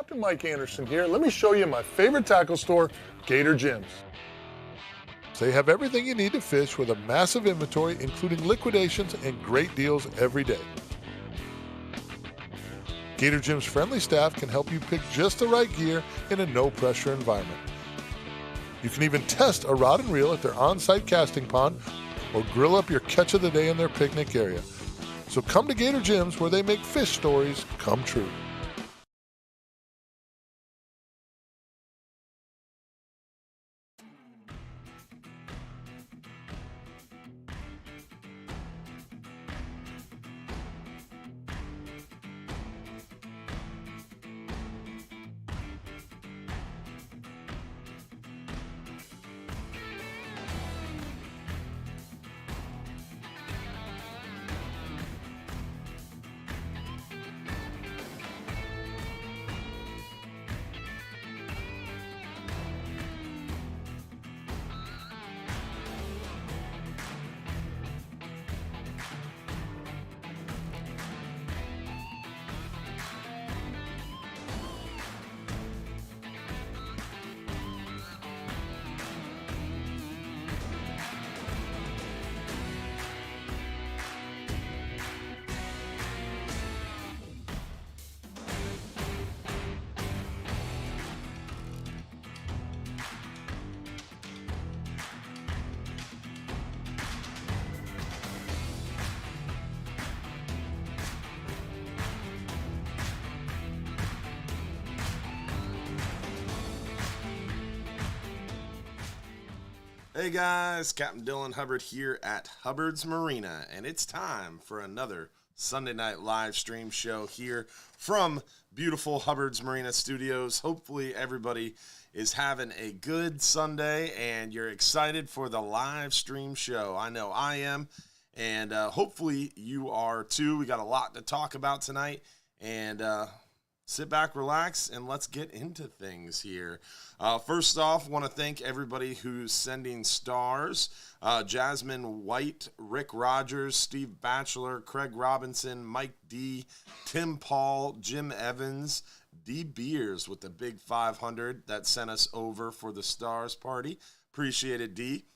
Captain Mike Anderson here. Let me show you my favorite tackle store, Gator Gyms. They have everything you need to fish with a massive inventory, including liquidations and great deals every day. Gator Gym's friendly staff can help you pick just the right gear in a no-pressure environment. You can even test a rod and reel at their on-site casting pond or grill up your catch of the day in their picnic area. So come to Gator Gyms where they make fish stories come true. Hey guys, Captain Dylan Hubbard here at Hubbard's Marina, and it's time for another Sunday night live stream show here from beautiful Hubbard's Marina Studios. Hopefully everybody is having a good Sunday and you're excited for the live stream show. I know I am, and hopefully you are too. We got a lot to talk about tonight, and sit back, relax, and let's get into things here. First off, want to thank everybody who's sending stars. Jasmine White, Rick Rogers, Steve Batchelor, Craig Robinson, Mike D, Tim Paul, Jim Evans, D Beers with the big 500 that sent us over for the stars party. Appreciate it, D.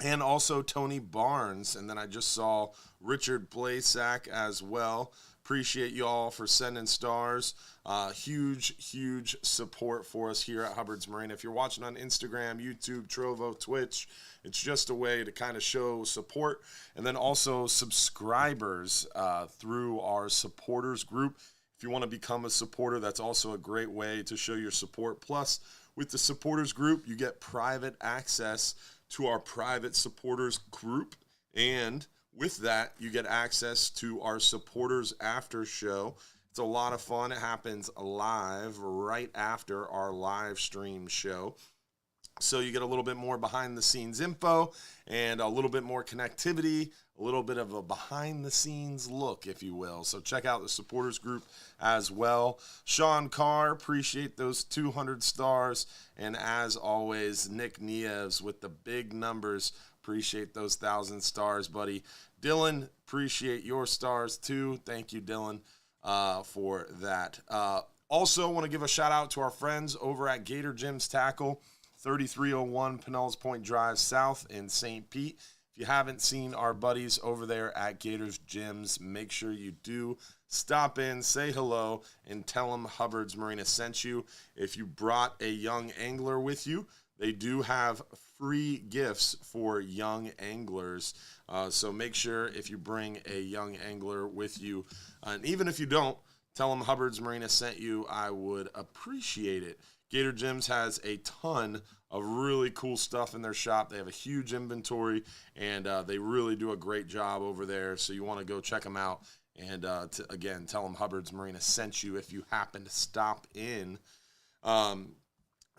And also Tony Barnes. And then I just saw Richard Blasak as well. Appreciate you all for sending stars. Huge support for us here at Hubbard's Marina. If you're watching on Instagram, YouTube, Trovo, Twitch, it's just a way to kind of show support. And then also subscribers through our supporters group. If you want to become a supporter, that's also a great way to show your support. Plus, with the supporters group, you get private access to our private supporters group, and with that, you get access to our supporters after show. It's a lot of fun. It happens live right after our live stream show. So you get a little bit more behind the scenes info and a little bit more connectivity, a little bit of a behind the scenes look, if you will. So check out the supporters group as well. Sean Carr, appreciate those 200 stars. And as always, Nick Nieves with the big numbers. Appreciate those 1,000 stars, buddy. Dylan, appreciate your stars too. Thank you, Dylan, for that. Also, want to give a shout out to our friends over at Gator Gyms Tackle, 3301 Pinellas Point Drive South in St. Pete. If you haven't seen our buddies over there at Gator's Gyms, make sure you do stop in, say hello, and tell them Hubbard's Marina sent you. If you brought a young angler with you, they do have free gifts for young anglers. So make sure if you bring a young angler with you, and even if you don't, tell them Hubbard's Marina sent you. I would appreciate it. Gator Gyms has a ton of really cool stuff in their shop. They have a huge inventory, and they really do a great job over there. So you want to go check them out. And again, tell them Hubbard's Marina sent you if you happen to stop in.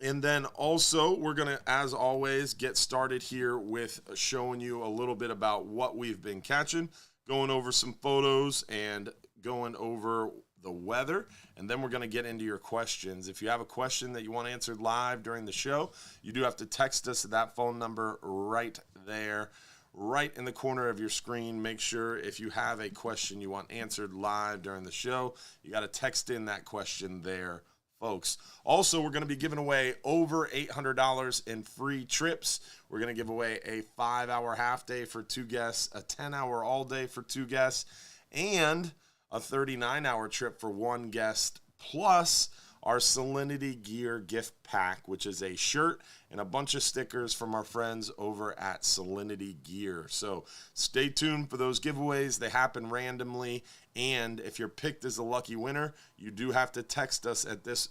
And then also, we're going to, as always, get started here with showing you a little bit about what we've been catching, going over some photos, and going over the weather. And then we're going to get into your questions. If you have a question that you want answered live during the show, you do have to text us at that phone number right there, right in the corner of your screen. Make sure if you have a question you want answered live during the show, you got to text in that question there folks. Also, we're going to be giving away over $800 in free trips. We're going to give away a 5-hour half day for 2 guests, a 10-hour all day for 2 guests, and a 39-hour trip for 1 guest, plus our Salinity Gear gift pack, which is a shirt and a bunch of stickers from our friends over at Salinity Gear. So stay tuned for those giveaways. They happen randomly, and if you're picked as a lucky winner, you do have to text us at this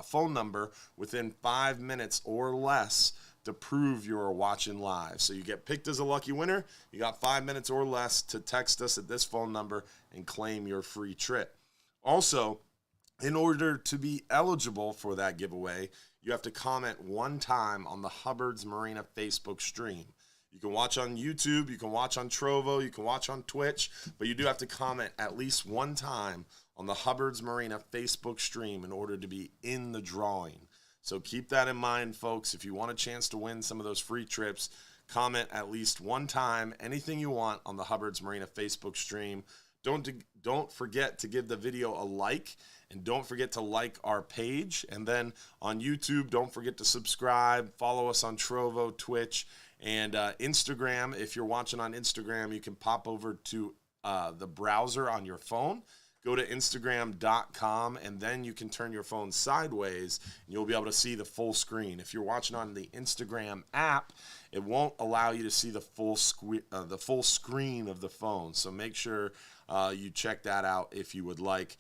phone number within 5 minutes or less to prove you're watching live. So you get picked as a lucky winner, you got 5 minutes or less to text us at this phone number and claim your free trip. Also, in order to be eligible for that giveaway, you have to comment 1 time on the Hubbard's Marina Facebook stream. You can watch on YouTube, you can watch on Trovo, you can watch on Twitch, but you do have to comment at least 1 time on the Hubbard's Marina Facebook stream in order to be in the drawing. So keep that in mind, folks. If you want a chance to win some of those free trips, comment at least 1 time, anything you want on the Hubbard's Marina Facebook stream. Don't forget to give the video a like, and don't forget to like our page. And then on YouTube, don't forget to subscribe, follow us on Trovo, Twitch, and Instagram. If you're watching on Instagram, you can pop over to the browser on your phone. Go to Instagram.com, and then you can turn your phone sideways, and you'll be able to see the full screen. If you're watching on the Instagram app, it won't allow you to see the full screen of the phone. So make sure you check that out if you would like.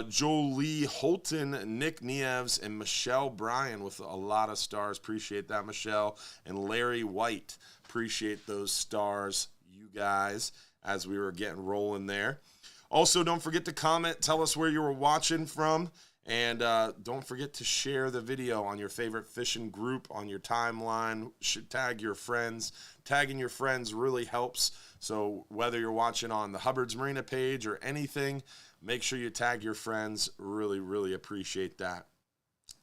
Jolie Holton, Nick Nieves, and Michelle Bryan with a lot of stars. Appreciate that, Michelle. And Larry White. Appreciate those stars, you guys, as we were getting rolling there. Also, don't forget to comment. Tell us where you were watching from. And don't forget to share the video on your favorite fishing group, on your timeline. Tag your friends. Tagging your friends really helps. So whether you're watching on the Hubbard's Marina page or anything, make sure you tag your friends. Really, really appreciate that.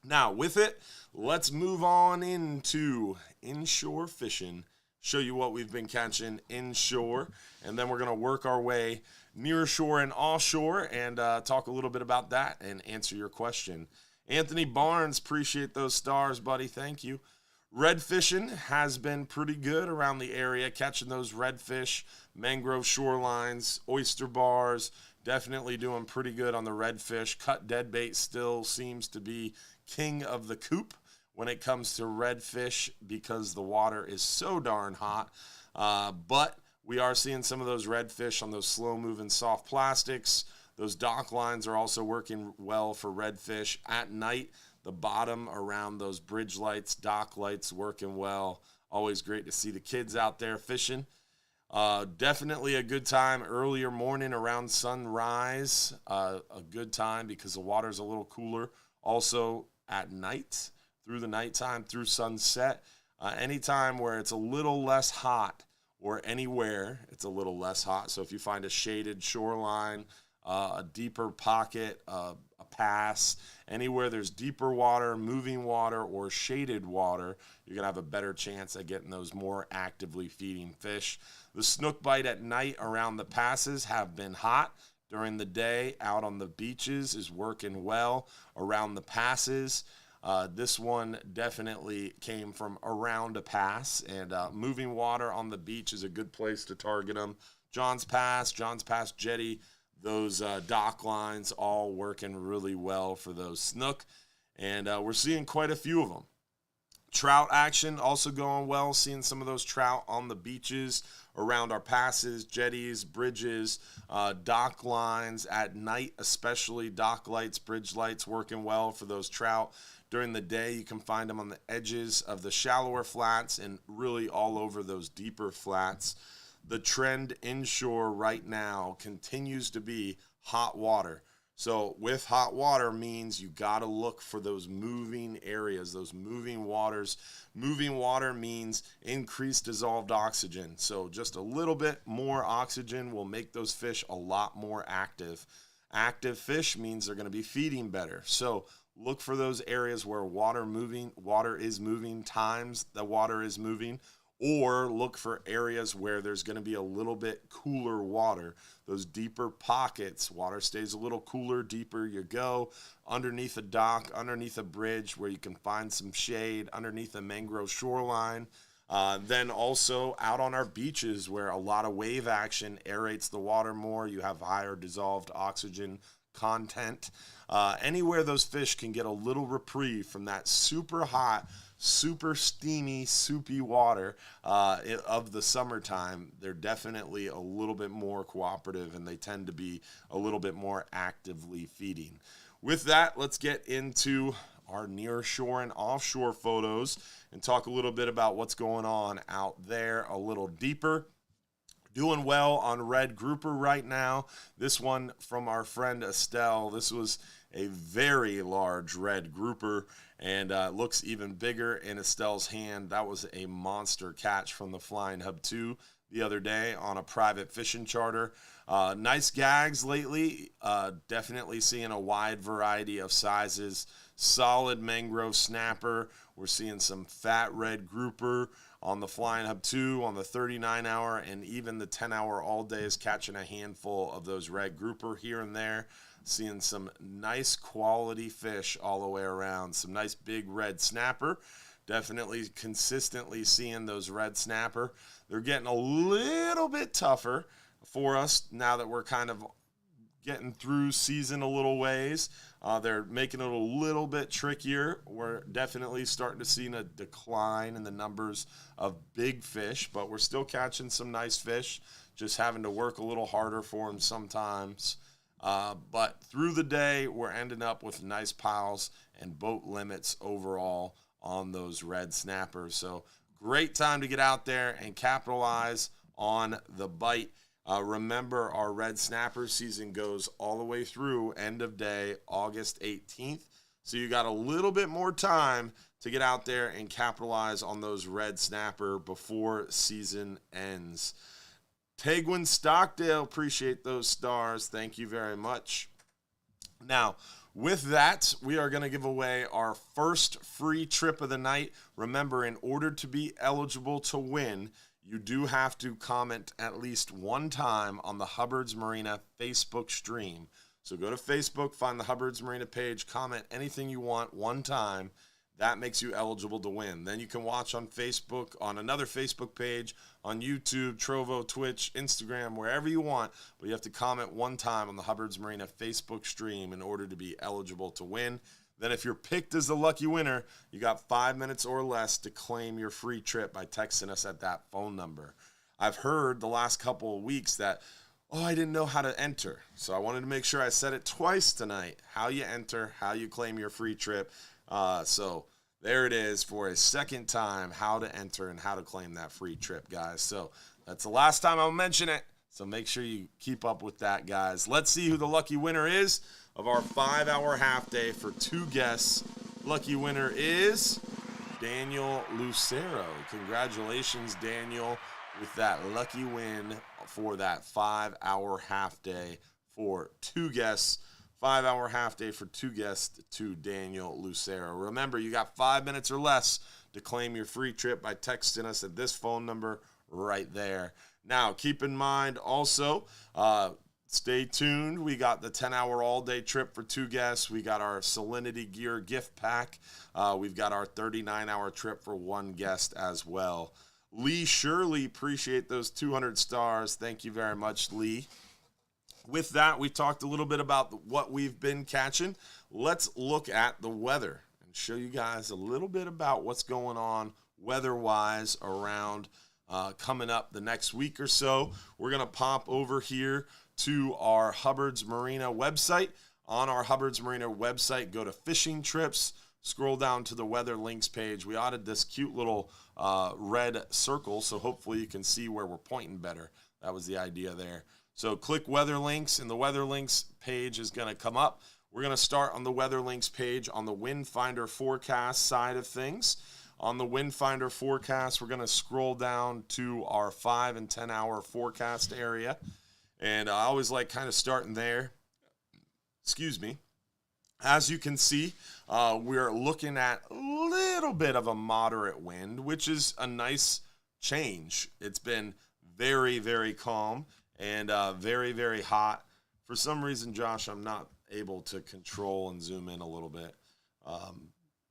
Now, with it, let's move on into inshore fishing. Show you what we've been catching inshore. And then we're going to work our way near shore and offshore and talk a little bit about that and answer your question. Anthony Barnes, appreciate those stars, buddy. Thank you. Red fishing has been pretty good around the area, catching those redfish, mangrove shorelines, oyster bars. Definitely doing pretty good on the redfish. Cut deadbait still seems to be king of the coop when it comes to redfish because the water is so darn hot. But we are seeing some of those redfish on those slow-moving soft plastics. Those dock lines are also working well for redfish. At night, the bottom around those bridge lights, dock lights working well. Always great to see the kids out there fishing. Definitely a good time earlier morning around sunrise. A good time because the water's a little cooler. Also at night, through the nighttime, through sunset. Anytime where it's a little less hot, or anywhere it's a little less hot. So if you find a shaded shoreline, a deeper pocket, a pass, anywhere there's deeper water, moving water, or shaded water, you're going to have a better chance at getting those more actively feeding fish. The snook bite at night around the passes have been hot. During the day, out on the beaches is working well. Around the passes, this one definitely came from around a pass, and moving water on the beach is a good place to target them. John's Pass Jetty, those dock lines all working really well for those snook, and we're seeing quite a few of them. Trout action also going well, seeing some of those trout on the beaches around our passes, jetties, bridges, dock lines at night, especially dock lights, bridge lights working well for those trout. During the day, you can find them on the edges of the shallower flats and really all over those deeper flats. The trend inshore right now continues to be hot water. So with hot water means you got to look for those moving areas, those moving waters. Moving water means increased dissolved oxygen. So just a little bit more oxygen will make those fish a lot more active. Active fish means they're going to be feeding better. So look for those areas where water is moving, times the water is moving, or look for areas where there's going to be a little bit cooler water. Those deeper pockets, water stays a little cooler, deeper you go, underneath a dock, underneath a bridge where you can find some shade, underneath a mangrove shoreline. Then also out on our beaches where a lot of wave action aerates the water more. You have higher dissolved oxygen content. Anywhere those fish can get a little reprieve from that super hot, super steamy, soupy water of the summertime, they're definitely a little bit more cooperative, and they tend to be a little bit more actively feeding. With that, let's get into our near shore and offshore photos and talk a little bit about what's going on out there a little deeper. Doing well on red grouper right now. This one from our friend Estelle. This was a very large red grouper, and looks even bigger in Estelle's hand. That was a monster catch from the Flying Hub 2 the other day on a private fishing charter. Nice gags lately. Definitely seeing a wide variety of sizes. Solid mangrove snapper. We're seeing some fat red grouper on the Flying Hub 2, on the 39-hour, and even the 10-hour all day is catching a handful of those red grouper here and there. Seeing some nice quality fish all the way around. Some nice big red snapper. Definitely consistently seeing those red snapper. They're getting a little bit tougher for us now that we're kind of getting through season a little ways. They're making it a little bit trickier. We're definitely starting to see a decline in the numbers of big fish, but we're still catching some nice fish, just having to work a little harder for them sometimes. But through the day, we're ending up with nice piles and boat limits overall on those red snappers. So great time to get out there and capitalize on the bite. Remember, our red snapper season goes all the way through end of day, August 18th. So you got a little bit more time to get out there and capitalize on those red snapper before season ends. Tegwin Stockdale, appreciate those stars. Thank you very much. Now, with that, we are going to give away our first free trip of the night. Remember, in order to be eligible to win, you do have to comment at least one time on the Hubbard's Marina Facebook stream. So go to Facebook, find the Hubbard's Marina page, comment anything you want one time. That makes you eligible to win. Then you can watch on Facebook, on another Facebook page, on YouTube, Trovo, Twitch, Instagram, wherever you want. But you have to comment one time on the Hubbard's Marina Facebook stream in order to be eligible to win. Then if you're picked as the lucky winner, you got 5 minutes or less to claim your free trip by texting us at that phone number. I've heard the last couple of weeks that, I didn't know how to enter. So I wanted to make sure I said it twice tonight. How you enter, how you claim your free trip. So there it is for a second time, how to enter and how to claim that free trip, guys. So that's the last time I'll mention it. So make sure you keep up with that, guys. Let's see who the lucky winner is of our 5-hour half day for 2 guests. Lucky winner is Daniel Lucero. Congratulations, Daniel, with that lucky win for that 5-hour half day for 2 guests. 5-hour half day for 2 guests to Daniel Lucero. Remember, you got 5 minutes or less to claim your free trip by texting us at this phone number right there. Now, keep in mind also, stay tuned. We got the 10-hour all-day trip for 2 guests. We got our Salinity Gear gift pack. We've got our 39-hour trip for 1 guest as well. Lee Shirley, appreciate those 200 stars. Thank you very much, Lee. With that, we talked a little bit about what we've been catching. Let's look at the weather and show you guys a little bit about what's going on weather-wise around coming up the next week or so. We're going to pop over here to our Hubbard's Marina website. On our Hubbard's Marina website, go to fishing trips, scroll down to the weather links page. We added this cute little red circle, so hopefully you can see where we're pointing better. That was the idea there. So click weather links, and the weather links page is going to come up. We're going to start on the weather links page on the wind finder forecast side of things. On the wind finder forecast, we're going to scroll down to our 5 and 10 hour forecast area. And I always like kind of starting there. Excuse me. As you can see, we're looking at a little bit of a moderate wind, which is a nice change. It's been very, very calm and very, very hot. For some reason, Josh, I'm not able to control and zoom in a little bit.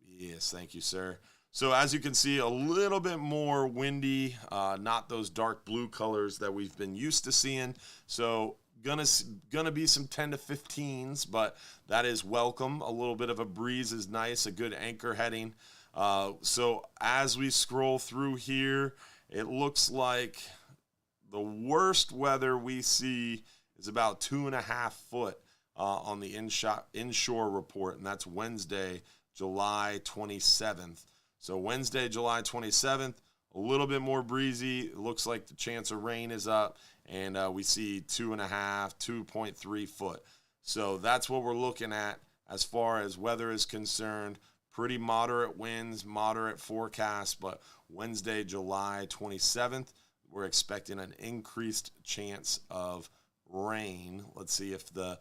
Yes, thank you, sir. So as you can see, a little bit more windy, not those dark blue colors that we've been used to seeing. So gonna be some 10 to 15s, but that is welcome. A little bit of a breeze is nice, a good anchor heading. So as we scroll through here, it looks like the worst weather we see is about 2.5 foot on the inshore report, and that's Wednesday, July 27th. So Wednesday, July 27th, a little bit more breezy. It looks like the chance of rain is up, and we see 2.5, 2.3 foot. So that's what we're looking at as far as weather is concerned. Pretty moderate winds, moderate forecast, but Wednesday, July 27th, we're expecting an increased chance of rain. Let's see if the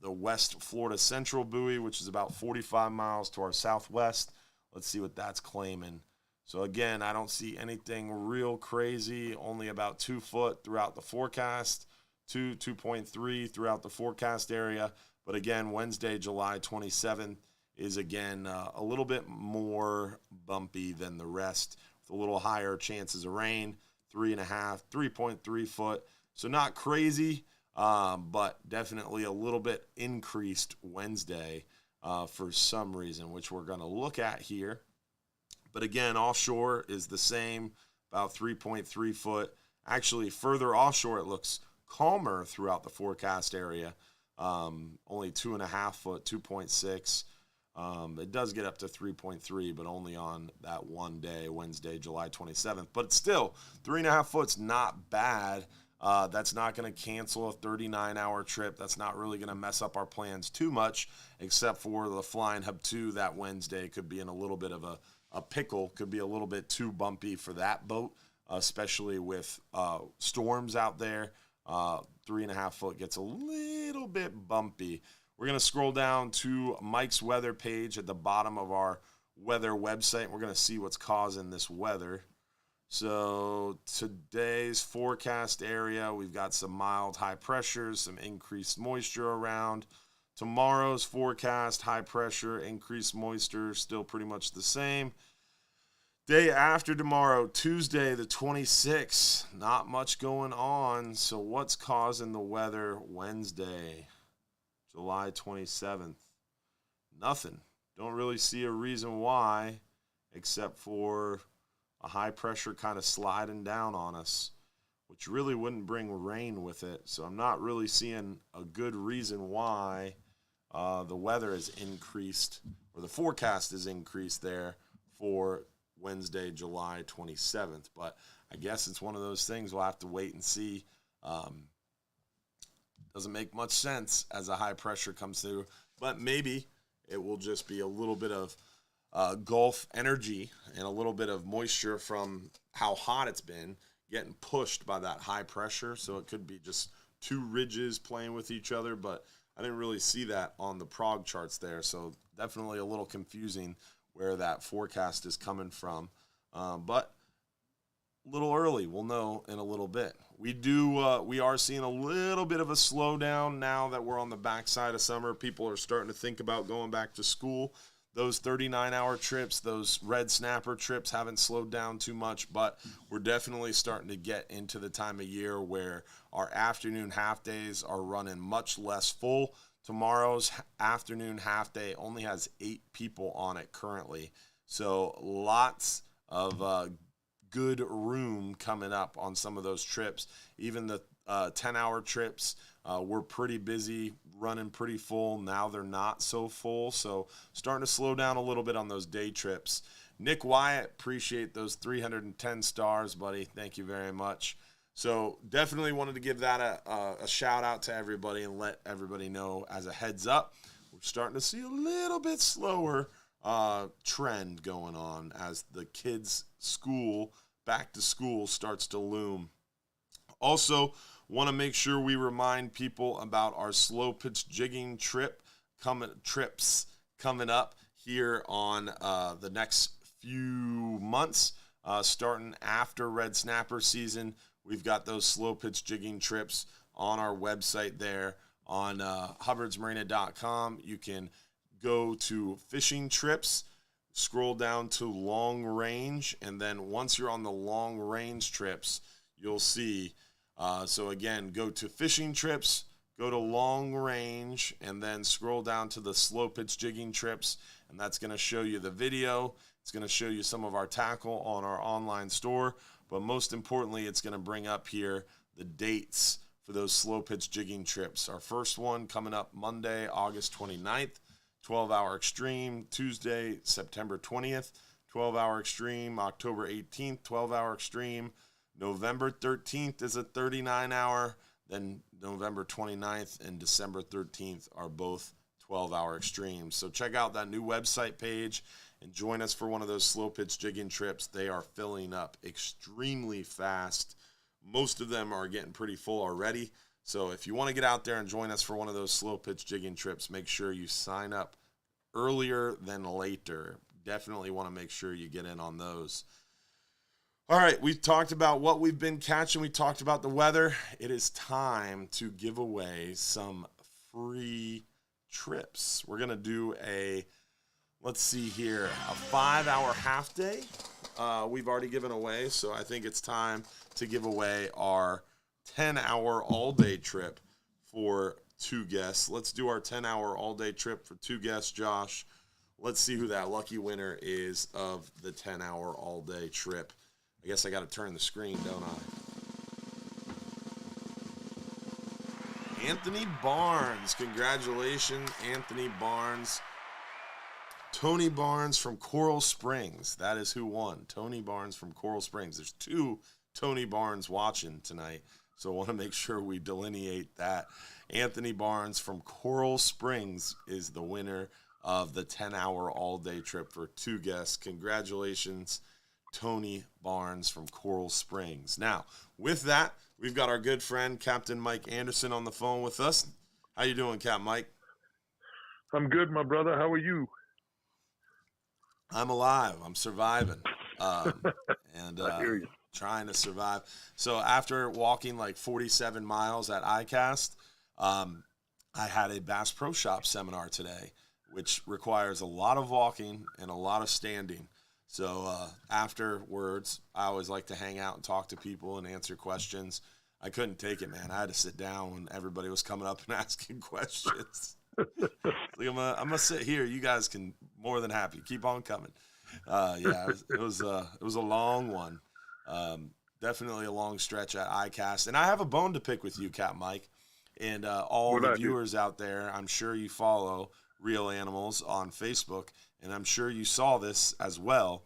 West Florida Central buoy, which is about 45 miles to our southwest, let's see what that's claiming. So again, I don't see anything real crazy, only about 2 foot throughout the forecast, 2.3 throughout the forecast area. But again, Wednesday, July 27th is again a little bit more bumpy than the rest, with a little higher chances of rain, 3.5, 3.3 foot. So not crazy, but definitely a little bit increased Wednesday for some reason, which we're going to look at here. But again, offshore is the same, about 3.3 foot. Actually, further offshore, it looks calmer throughout the forecast area, only 2.5 foot, 2.6. It does get up to 3.3, but only on that one day, Wednesday, July 27th. But still, 3.5 foot's not bad. That's not going to cancel a 39-hour trip. That's not really going to mess up our plans too much, except for the Flying Hub 2 that Wednesday could be in a little bit of a pickle, could be a little bit too bumpy for that boat, especially with storms out there. 3.5 foot gets a little bit bumpy. We're going to scroll down to Mike's weather page at the bottom of our weather website. We're going to see what's causing this weather. So today's forecast area, we've got some mild high pressures, some increased moisture around. Tomorrow's forecast, high pressure, increased moisture, still pretty much the same. Day after tomorrow, Tuesday the 26th, not much going on. So what's causing the weather Wednesday, July 27th? Nothing. Don't really see a reason why, except for a high pressure kind of sliding down on us, which really wouldn't bring rain with it. So I'm not really seeing a good reason why the weather is increased, or the forecast is increased there for Wednesday, July 27th. But I guess it's one of those things we'll have to wait and see. Doesn't make much sense as a high pressure comes through, but maybe it will just be a little bit of Gulf energy and a little bit of moisture from how hot it's been getting pushed by that high pressure. So it could be just two ridges playing with each other, but I didn't really see that on the prog charts there. So definitely a little confusing where that forecast is coming from. But a little early, we'll know in a little bit. We are seeing a little bit of a slowdown now that we're on the backside of summer. People are starting to think about going back to school. Those 39-hour trips, those red snapper trips haven't slowed down too much, but we're definitely starting to get into the time of year where our afternoon half days are running much less full. Tomorrow's afternoon half day only has 8 people on it currently. So lots of good room coming up on some of those trips. Even the 10-hour trips, we're pretty busy, running pretty full. Now they're not so full, so starting to slow down a little bit on those day trips. Nick Wyatt, appreciate those 310 stars, buddy. Thank you very much. So definitely wanted to give that a shout out to everybody and let everybody know as a heads up. We're starting to see a little bit slower trend going on as the kids' school, back to school, starts to loom. Also, want to make sure we remind people about our slow pitch jigging trips coming up here on the next few months. starting after red snapper season. We've got those slow pitch jigging trips on our website there on hubbardsmarina.com. You can go to fishing trips, scroll down to long range, and then once you're on the long range trips, you'll see. So again, go to fishing trips, go to long range, and then scroll down to the slow pitch jigging trips, and that's going to show you the video. It's going to show you some of our tackle on our online store, but most importantly, it's going to bring up here the dates for those slow pitch jigging trips. Our first one coming up Monday, August 29th, 12-hour extreme. Tuesday, September 20th, 12-hour extreme. October 18th, 12-hour extreme. November 13th is a 39-hour. Then November 29th and December 13th are both 12-hour extremes. So check out that new website page and join us for one of those slow pitch jigging trips. They are filling up extremely fast. Most of them are getting pretty full already. So if you want to get out there and join us for one of those slow pitch jigging trips, make sure you sign up earlier than later. Definitely want to make sure you get in on those. All right, we've talked about what we've been catching. We talked about the weather. It is time to give away some free trips. We're going to do let's see here, a 5-hour half day. We've already given away, so I think it's time to give away our 10-hour all-day trip for 2 guests. Let's do our 10-hour all-day trip for 2 guests, Josh. Let's see who that lucky winner is of the 10-hour all-day trip. I guess I got to turn the screen, don't I? Anthony Barnes. Congratulations, Anthony Barnes. Tony Barnes from Coral Springs. That is who won. Tony Barnes from Coral Springs. There's 2 Tony Barnes watching tonight, so I want to make sure we delineate that. Anthony Barnes from Coral Springs is the winner of the 10-hour all-day trip for 2 guests. Congratulations, Tony Barnes from Coral Springs. Now, with that, we've got our good friend, Captain Mike Anderson, on the phone with us. How you doing, Cap Mike? I'm good, my brother. How are you? I'm alive. I'm surviving. And I hear you. Trying to survive. So after walking like 47 miles at ICAST, I had a Bass Pro Shop seminar today, which requires a lot of walking and a lot of standing. So afterwards, I always like to hang out and talk to people and answer questions. I couldn't take it, man. I had to sit down when everybody was coming up and asking questions. Like, I'm gonna sit here. You guys can more than happy. Keep on coming. Yeah, it was a long one. Definitely a long stretch at ICAST. And I have a bone to pick with you, Cap Mike, and all the viewers out there. I'm sure you follow Real Animals on Facebook, and I'm sure you saw this as well.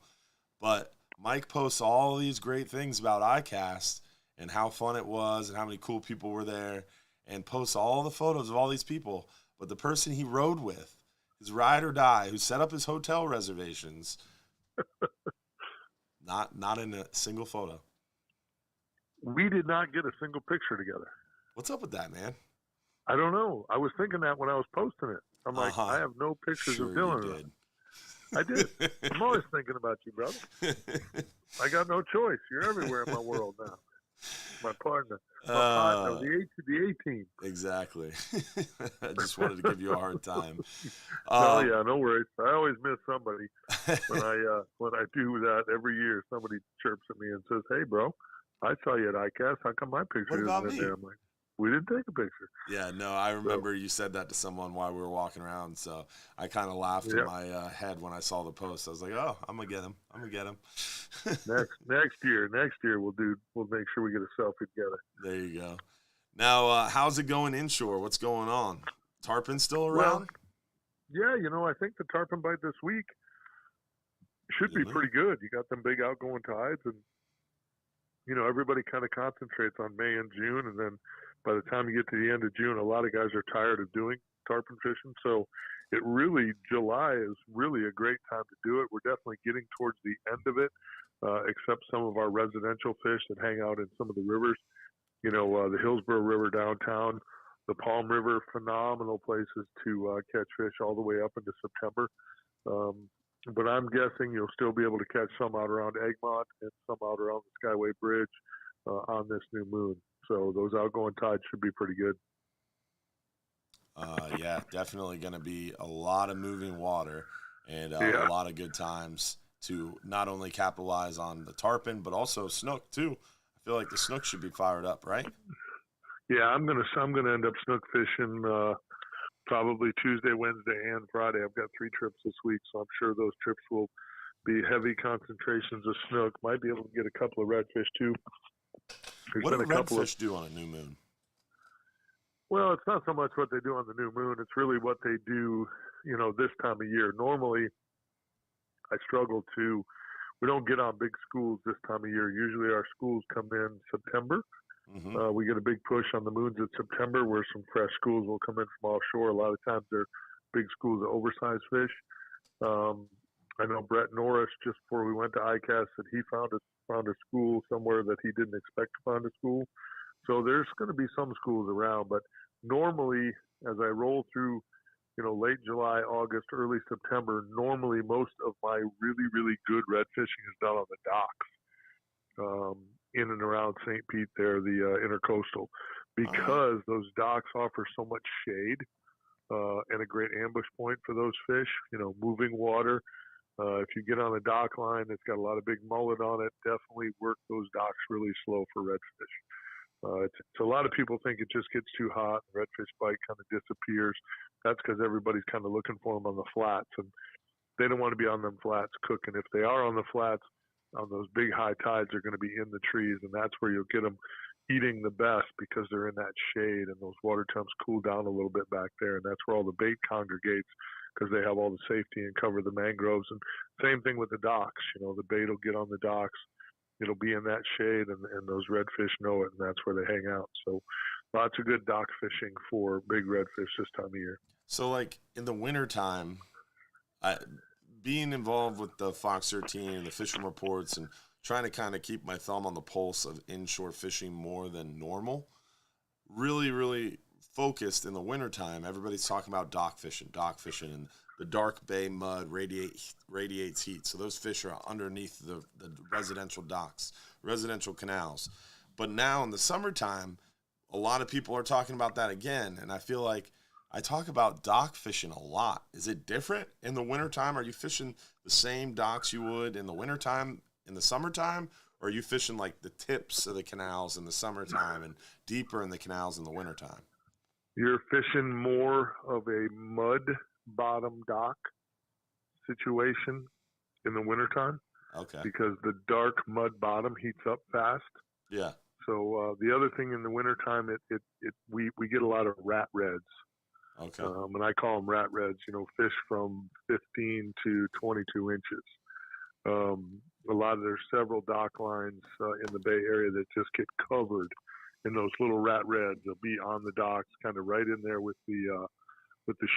But Mike posts all these great things about ICAST and how fun it was and how many cool people were there, and posts all the photos of all these people. But the person he rode with, his ride or die, who set up his hotel reservations, not in a single photo. We did not get a single picture together. What's up with that, man? I don't know. I was thinking that when I was posting it. I'm like, I have no pictures of Dylan. I did. I'm always thinking about you, brother. I got no choice. You're everywhere in my world now. My partner. The A-team. Exactly. I just wanted to give you a hard time. No worries. I always miss somebody when I do that every year. Somebody chirps at me and says, "Hey, bro, I saw you at ICAST. How come my picture isn't in there?" I'm like, we didn't take a picture. Yeah, no, I remember you said that to someone while we were walking around, so I kind of laughed in my head when I saw the post. I was like, "Oh, I'm gonna get him. next year we'll make sure we get a selfie together. There you go. Now, how's it going inshore? What's going on? Tarpon still around? Well, yeah, I think the tarpon bite this week should be pretty good. You got them big outgoing tides, and everybody kind of concentrates on May and June, and then by the time you get to the end of June, a lot of guys are tired of doing tarpon fishing. So July is really a great time to do it. We're definitely getting towards the end of it, except some of our residential fish that hang out in some of the rivers. The Hillsborough River downtown, the Palm River, phenomenal places to catch fish all the way up into September. but I'm guessing you'll still be able to catch some out around Egmont and some out around the Skyway Bridge on this new moon. So those outgoing tides should be pretty good. Yeah, definitely going to be a lot of moving water and Yeah. a lot of good times to not only capitalize on the tarpon, but also snook too. I feel like the snook should be fired up, right? Yeah, I'm gonna end up snook fishing probably Tuesday, Wednesday, and Friday. I've got 3 trips this week, so I'm sure those trips will be heavy concentrations of snook. Might be able to get a couple of redfish too. What do redfish do on a new moon? Well, it's not so much what they do on the new moon. It's really what they do, this time of year. Normally, I struggle to. We don't get on big schools this time of year. Usually, our schools come in September. Mm-hmm. We get a big push on the moons in September, where some fresh schools will come in from offshore. A lot of times, they're big schools of oversized fish. I know Brett Norris, just before we went to ICAST, said he found a school somewhere that he didn't expect to find a school. So there's going to be some schools around, but normally, as I roll through, late July, August, early September, normally most of my really, really good red fishing is done on the docks, in and around St. Pete there, the intercoastal, because those docks offer so much shade and a great ambush point for those fish. Moving water. If you get on a dock line that's got a lot of big mullet on it, definitely work those docks really slow for redfish. It's a lot of people think it just gets too hot and redfish bite kind of disappears. That's because everybody's kind of looking for them on the flats, and they don't want to be on them flats cooking. If they are on the flats, on those big high tides, they're going to be in the trees, and that's where you'll get them eating the best because they're in that shade and those water temps cool down a little bit back there, and that's where all the bait congregates because they have all the safety and cover the mangroves. And same thing with the docks. The bait will get on the docks. It'll be in that shade, and those redfish know it, and that's where they hang out. So lots of good dock fishing for big redfish this time of year. So, like, in the wintertime, being involved with the Fox 13 and the fishing reports and trying to kind of keep my thumb on the pulse of inshore fishing more than normal, really, really focused in the wintertime. Everybody's talking about dock fishing, and the dark bay mud radiates heat. So those fish are underneath the residential docks, residential canals. But now in the summertime, a lot of people are talking about that again. And I feel like I talk about dock fishing a lot. Is it different in the wintertime? Are you fishing the same docks you would in the wintertime, in the summertime? Or are you fishing like the tips of the canals in the summertime and deeper in the canals in the wintertime? You're fishing more of a mud bottom dock situation in the wintertime. Okay. Because the dark mud bottom heats up fast. Yeah. So the other thing in the wintertime, we get a lot of rat reds. Okay. And I call them rat reds, fish from 15 to 22 inches. There's several dock lines in the Bay Area that just get covered in those little rat reds. They'll be on the docks, kind of right in there with the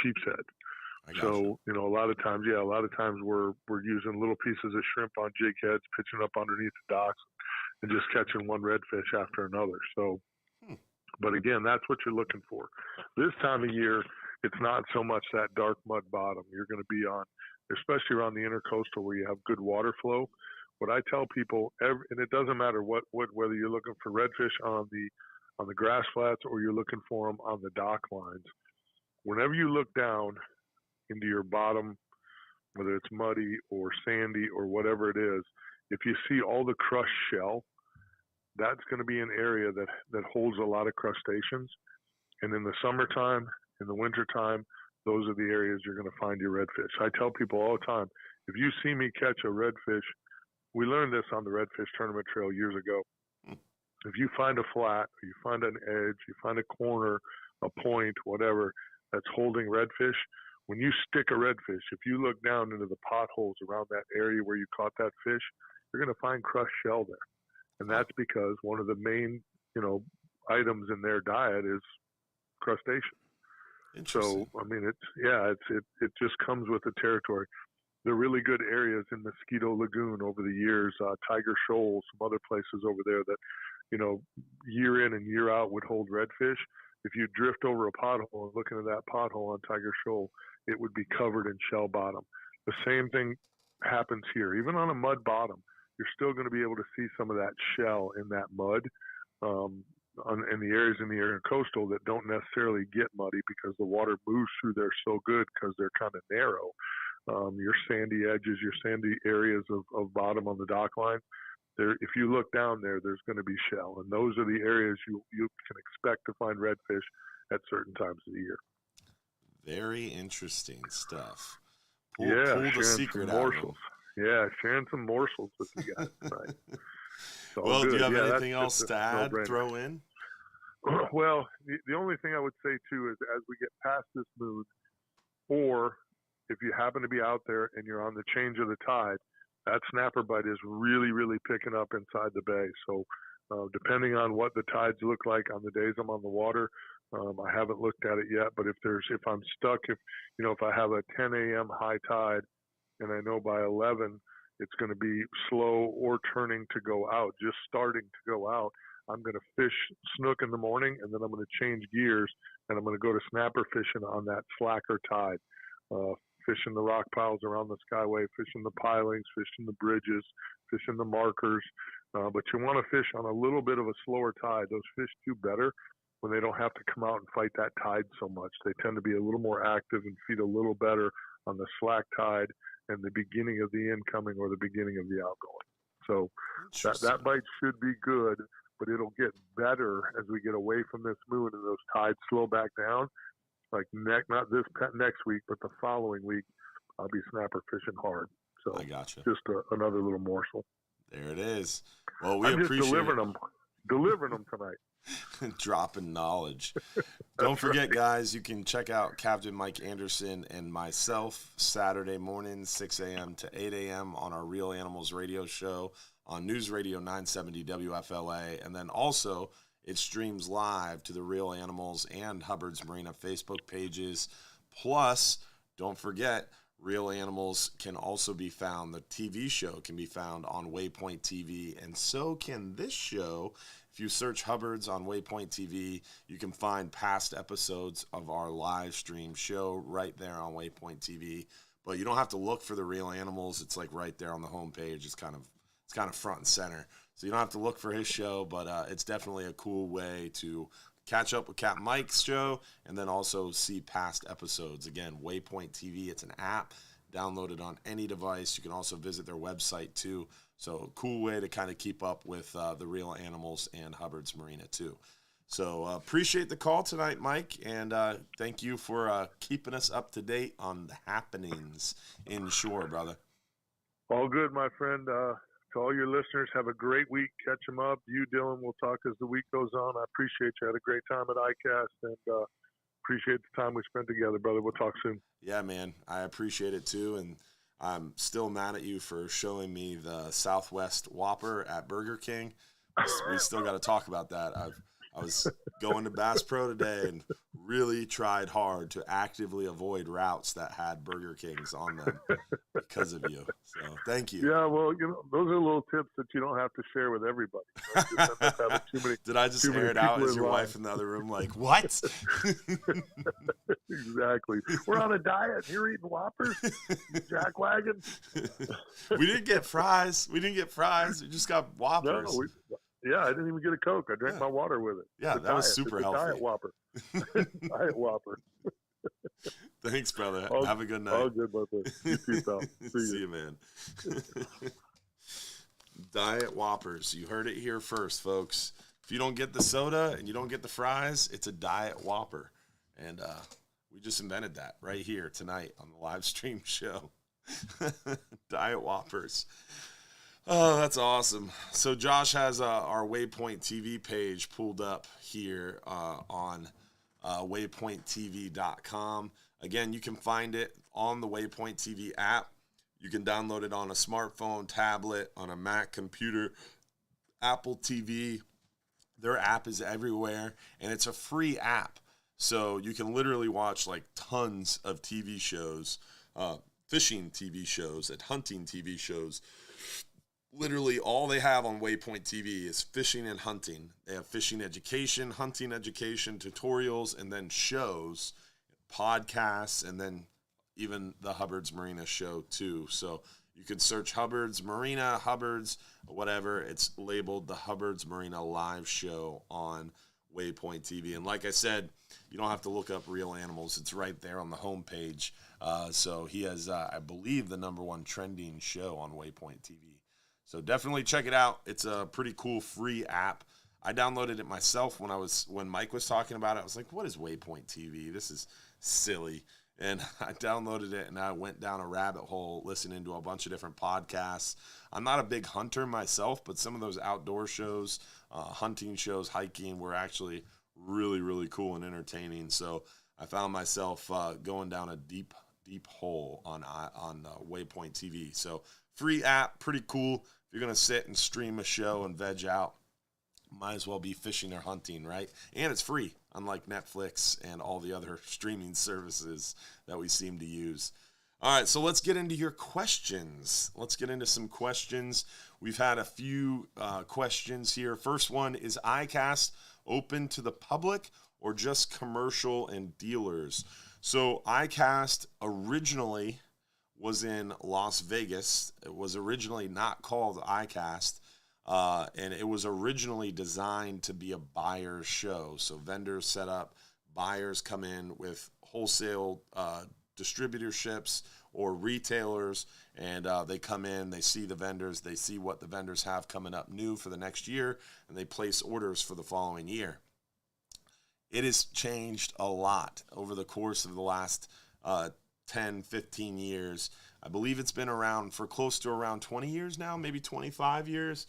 sheep's head. So, a lot of times we're using little pieces of shrimp on jig heads, pitching up underneath the docks and just catching one redfish after another. So, but again, that's what you're looking for. This time of year, it's not so much that dark mud bottom. You're going to be on, especially around the intercoastal where you have good water flow. What I tell people, and it doesn't matter whether you're looking for redfish on the grass flats or you're looking for them on the dock lines. Whenever you look down into your bottom, whether it's muddy or sandy or whatever it is, if you see all the crushed shell, that's going to be an area that holds a lot of crustaceans. And in the summertime, in the wintertime, those are the areas you're going to find your redfish. I tell people all the time, if you see me catch a redfish, we learned this on the redfish tournament trail years ago. If you find a flat, you find an edge, you find a corner, a point, whatever, that's holding redfish, when you stick a redfish, if you look down into the potholes around that area where you caught that fish, you're going to find crushed shell there. And that's because one of the main, items in their diet is crustacean. So, I mean, it just comes with the territory. There are really good areas in Mosquito Lagoon over the years, Tiger Shoal, some other places over there that, year in and year out would hold redfish. If you drift over a pothole and look into that pothole on Tiger Shoal, it would be covered in shell bottom. The same thing happens here. Even on a mud bottom, you're still going to be able to see some of that shell in that mud in the areas in the area coastal that don't necessarily get muddy because the water moves through there so good because they're kind of narrow. Your sandy edges, your sandy areas of bottom on the dock line, there, if you look down there, there's going to be shell. And those are the areas you can expect to find redfish at certain times of the year. Very interesting stuff. Pull the secret out of them. Yeah, sharing some morsels with you guys tonight. Well, do you have anything else to add, throw in? Well, the only thing I would say, too, is as we get past this mood, or if you happen to be out there and you're on the change of the tide, that snapper bite is really, really picking up inside the bay. So depending on what the tides look like on the days I'm on the water, I haven't looked at it yet, but if I'm stuck, if I have a 10 a.m. high tide and I know by 11 it's going to be slow or turning to go out, just starting to go out, I'm going to fish snook in the morning, and then I'm going to change gears, and I'm going to go to snapper fishing on that slacker tide, fishing the rock piles around the skyway, fishing the pilings, fishing the bridges, fishing the markers. But you want to fish on a little bit of a slower tide. Those fish do better when they don't have to come out and fight that tide so much. They tend to be a little more active and feed a little better on the slack tide and the beginning of the incoming or the beginning of the outgoing. So that bite should be good, but it'll get better as we get away from this moon and those tides slow back down. Like not this next week, but the following week, I'll be snapper fishing hard. So I gotcha. Just another little morsel. There it is. Well, I'm just delivering them tonight. Dropping knowledge. Don't forget, guys, you can check out Captain Mike Anderson and myself Saturday mornings, 6 a.m. to 8 a.m. on our Real Animals radio show on News Radio 970 WFLA. And then also it streams live to the Real Animals and Hubbard's Marina Facebook pages. Plus, don't forget, Real Animals can also be found. The TV show can be found on Waypoint TV, and so can this show. If you search Hubbard's on Waypoint TV, you can find past episodes of our live stream show right there on Waypoint TV. But you don't have to look for the Real Animals. It's like right there on the homepage. It's kind of front and center. So you don't have to look for his show, but it's definitely a cool way to catch up with Capt Mike's show and then also see past episodes. Again, Waypoint TV, it's an app. Download it on any device. You can also visit their website too. So a cool way to kind of keep up with the Real Animals and Hubbard's Marina too. So appreciate the call tonight, Mike, and thank you for keeping us up to date on the happenings inshore, brother. All good, my friend. To all your listeners, have a great week. Catch them up. You, Dylan, we'll talk as the week goes on. I appreciate you. Had a great time at ICAST, and appreciate the time we spent together, brother. We'll talk soon. Yeah, man. I appreciate it, too, and I'm still mad at you for showing me the Southwest Whopper at Burger King. We still got to talk about that. I was going to Bass Pro today and really tried hard to actively avoid routes that had Burger Kings on them because of you. So thank you. Yeah, well, those are little tips that you don't have to share with everybody. Did I just air it out as your wife in the other room like, what? Exactly. We're on a diet and you're eating Whoppers? Jackwagon? We didn't get fries. We just got Whoppers. No, I didn't even get a Coke. I drank my water with it. Yeah, that was super healthy. Diet Whopper. Diet Whopper. Thanks, brother. Have a good night. All good, brother. You too, pal. See you, man. Diet Whoppers. You heard it here first, folks. If you don't get the soda and you don't get the fries, it's a Diet Whopper. And we just invented that right here tonight on the live stream show. Diet Whoppers. Oh, that's awesome. So Josh has our Waypoint TV page pulled up here on waypointtv.com. Again, you can find it on the Waypoint TV app. You can download it on a smartphone, tablet, on a Mac computer, Apple TV. Their app is everywhere, and it's a free app. So you can literally watch like tons of TV shows, fishing TV shows, and hunting TV shows. Literally all they have on Waypoint TV is fishing and hunting. They have fishing education, hunting education, tutorials, and then shows, podcasts, and then even the Hubbard's Marina show too. So You could search Hubbard's Marina, Hubbard's, whatever. It's labeled the Hubbard's Marina live show on Waypoint TV. And like I said, you don't have to look up Real Animals. It's right there on the homepage. So he has, I believe, the #1 trending show on Waypoint TV. So definitely check it out. It's a pretty cool free app. I downloaded it myself when Mike was talking about it. I was like, what is Waypoint TV? This is silly. And I downloaded it, and I went down a rabbit hole listening to a bunch of different podcasts. I'm not a big hunter myself, but some of those outdoor shows, hunting shows, hiking, were actually really, really cool and entertaining. So I found myself going down a deep hole on Waypoint TV. So free app, pretty cool. If you're going to sit and stream a show and veg out, might as well be fishing or hunting, right? And it's free, unlike Netflix and all the other streaming services that we seem to use. All right, so let's get into your questions. Let's get into some questions. We've had a few questions here. First one, is iCast open to the public or just commercial and dealers? So iCast originally was in Las Vegas. It was originally not called iCast. And it was originally designed to be a buyer's show. So vendors set up, buyers come in with wholesale distributorships or retailers, and they come in, they see the vendors, they see what the vendors have coming up new for the next year, and they place orders for the following year. It has changed a lot over the course of the last 10, 15 years. I believe it's been around for close to around 20 years now, maybe 25 years.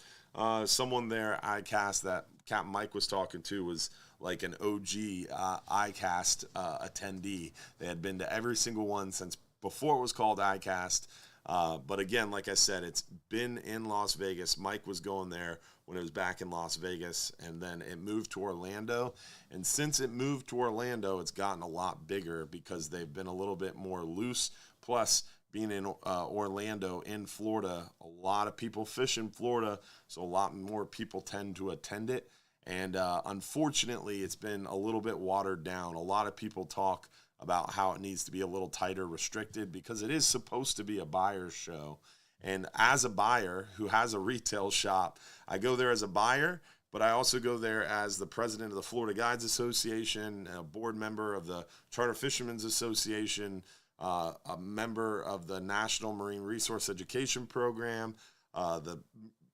Someone there, iCast, that Capt Mike was talking to, was like an OG iCast attendee. They had been to every single one since before it was called iCast. But again, like I said, it's been in Las Vegas. Mike was going there when it was back in Las Vegas, and then it moved to Orlando. And since it moved to Orlando, it's gotten a lot bigger because they've been a little bit more loose. Plus, being in Orlando, in Florida, a lot of people fish in Florida, so a lot more people tend to attend it. And unfortunately, it's been a little bit watered down. A lot of people talk about how it needs to be a little tighter restricted because it is supposed to be a buyer's show. And as a buyer who has a retail shop, I go there as a buyer, but I also go there as the president of the Florida Guides Association, a board member of the Charter Fishermen's Association, a member of the National Marine Resource Education Program, the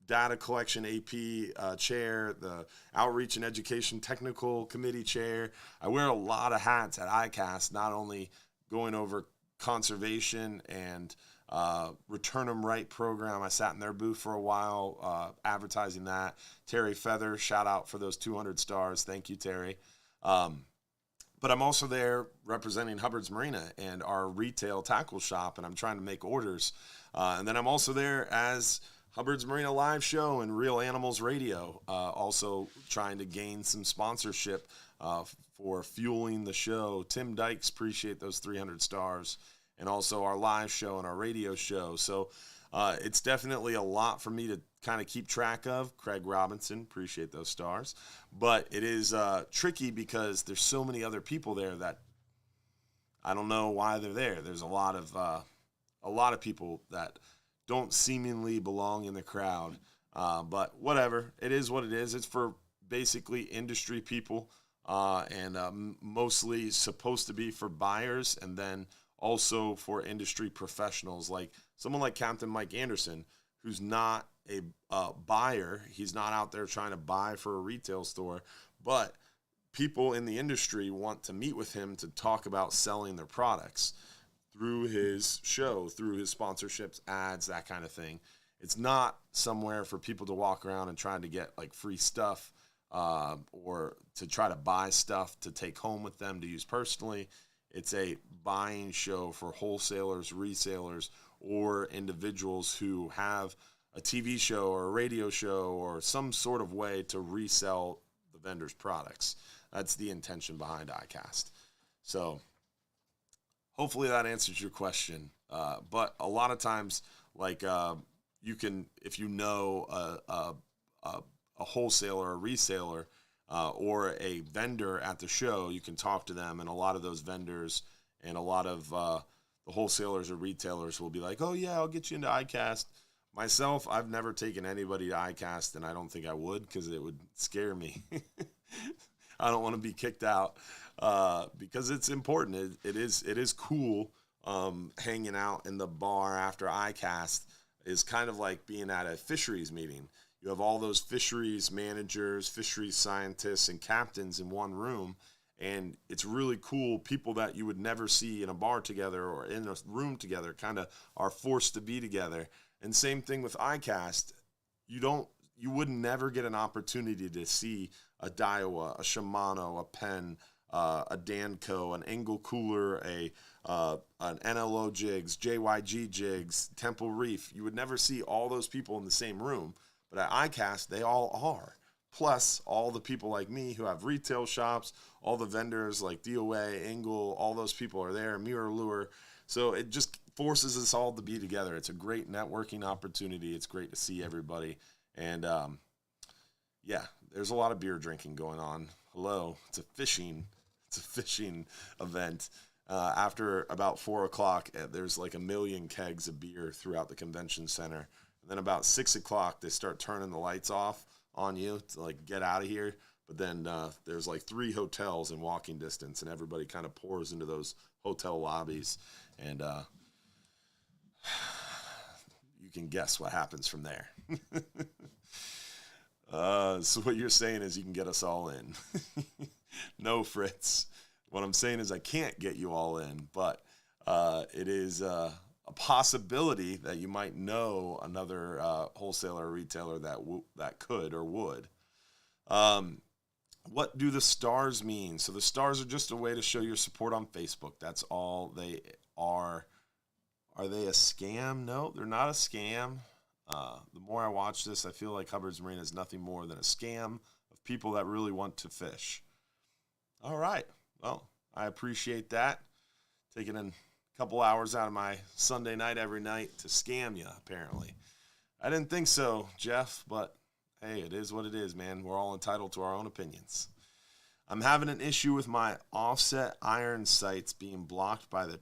Data Collection AP chair, the Outreach and Education Technical Committee chair. I wear a lot of hats at iCast, not only going over conservation and Return 'em Right program. I sat in their booth for a while advertising that. Terry Feather, shout out for those 200 stars. Thank you, Terry. But I'm also there representing Hubbard's Marina and our retail tackle shop, and I'm trying to make orders. And then I'm also there as Hubbard's Marina live show and Real Animals Radio, also trying to gain some sponsorship for fueling the show. Tim Dykes, appreciate those 300 stars, and also our live show and our radio show. So it's definitely a lot for me to kind of keep track of. Craig Robinson, appreciate those stars. But it is tricky because there's so many other people there that I don't know why they're there. There's a lot of people that don't seemingly belong in the crowd. But whatever, it is what it is. It's for basically industry people and mostly supposed to be for buyers, and then also for industry professionals, like someone like Captain Mike Anderson, who's not a buyer. He's not out there trying to buy for a retail store, but people in the industry want to meet with him to talk about selling their products through his show, through his sponsorships, ads, that kind of thing. It's not somewhere for people to walk around and trying to get like free stuff or to try to buy stuff to take home with them to use personally. It's a buying show for wholesalers, resellers, or individuals who have a TV show or a radio show or some sort of way to resell the vendor's products. That's the intention behind iCast. So hopefully that answers your question. But a lot of times, like you can, if you know a wholesaler, a reseller, or a vendor at the show, you can talk to them, and a lot of those vendors and a lot of the wholesalers or retailers will be like, oh yeah, I'll get you into iCast. Myself, I've never taken anybody to iCast, and I don't think I would, because it would scare me. I don't want to be kicked out, because it's important. It is cool. Hanging out in the bar after iCast is kind of like being at a fisheries meeting. You have all those fisheries managers, fisheries scientists, and captains in one room, and it's really cool. People that you would never see in a bar together or in a room together kind of are forced to be together. And same thing with iCast. You would never get an opportunity to see a Daiwa, a Shimano, a Penn, a Danco, an Engel Cooler, an NLO Jigs, JYG Jigs, Temple Reef. You would never see all those people in the same room, but at iCast, they all are. Plus, all the people like me who have retail shops, all the vendors like DOA, Engel, all those people are there, Mirror Lure. So it just forces us all to be together. It's a great networking opportunity. It's great to see everybody. And, yeah, there's a lot of beer drinking going on. Hello, it's a fishing event. After about 4 o'clock, there's like 1 million kegs of beer throughout the convention center. And then about 6 o'clock, they start turning the lights off on you to like get out of here. But then there's like 3 hotels in walking distance, and everybody kind of pours into those hotel lobbies. And you can guess what happens from there. So what you're saying is you can get us all in. No, Fritz. What I'm saying is I can't get you all in, but it is a possibility that you might know another wholesaler or retailer that could or would. What do the stars mean? So the stars are just a way to show your support on Facebook. That's all they are. Are they a scam? No, they're not a scam. The more I watch this, I feel like Hubbard's Marina is nothing more than a scam of people that really want to fish. All right. Well, I appreciate that. Taking a couple hours out of my Sunday night every night to scam you, apparently. I didn't think so, Jeff, but hey, it is what it is, man. We're all entitled to our own opinions. I'm having an issue with my offset iron sights being blocked by the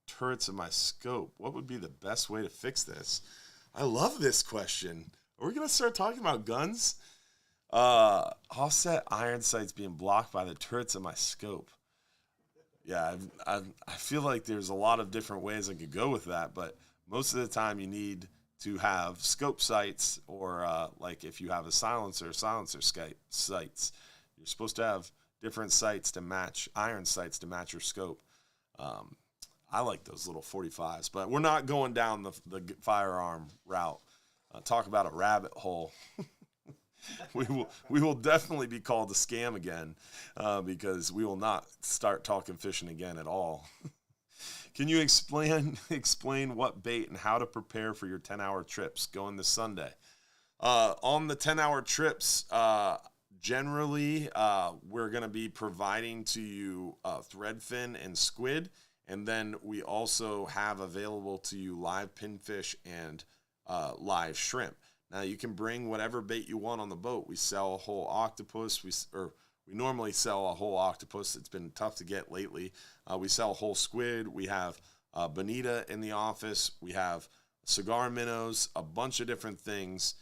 turrets of my scope. What would be the best way to fix this? I love this question. Are we going to start talking about guns? Offset iron sights being blocked by the turrets of my scope. Yeah, I feel like there's a lot of different ways I could go with that, but most of the time you need to have scope sights, or like if you have a silencer sights. You're supposed to have different sights to match, iron sights to match your scope. I like those little 45s, but we're not going down the firearm route. Talk about a rabbit hole. We will definitely be called a scam again, because we will not start talking fishing again at all. Can you explain what bait and how to prepare for your 10-hour trips going this Sunday? On the 10-hour trips, generally, we're going to be providing to you threadfin and squid. And then we also have available to you live pinfish and live shrimp. Now, you can bring whatever bait you want on the boat. We sell a whole octopus. We normally sell a whole octopus. It's been tough to get lately. We sell a whole squid. We have bonita in the office. We have cigar minnows, a bunch of different things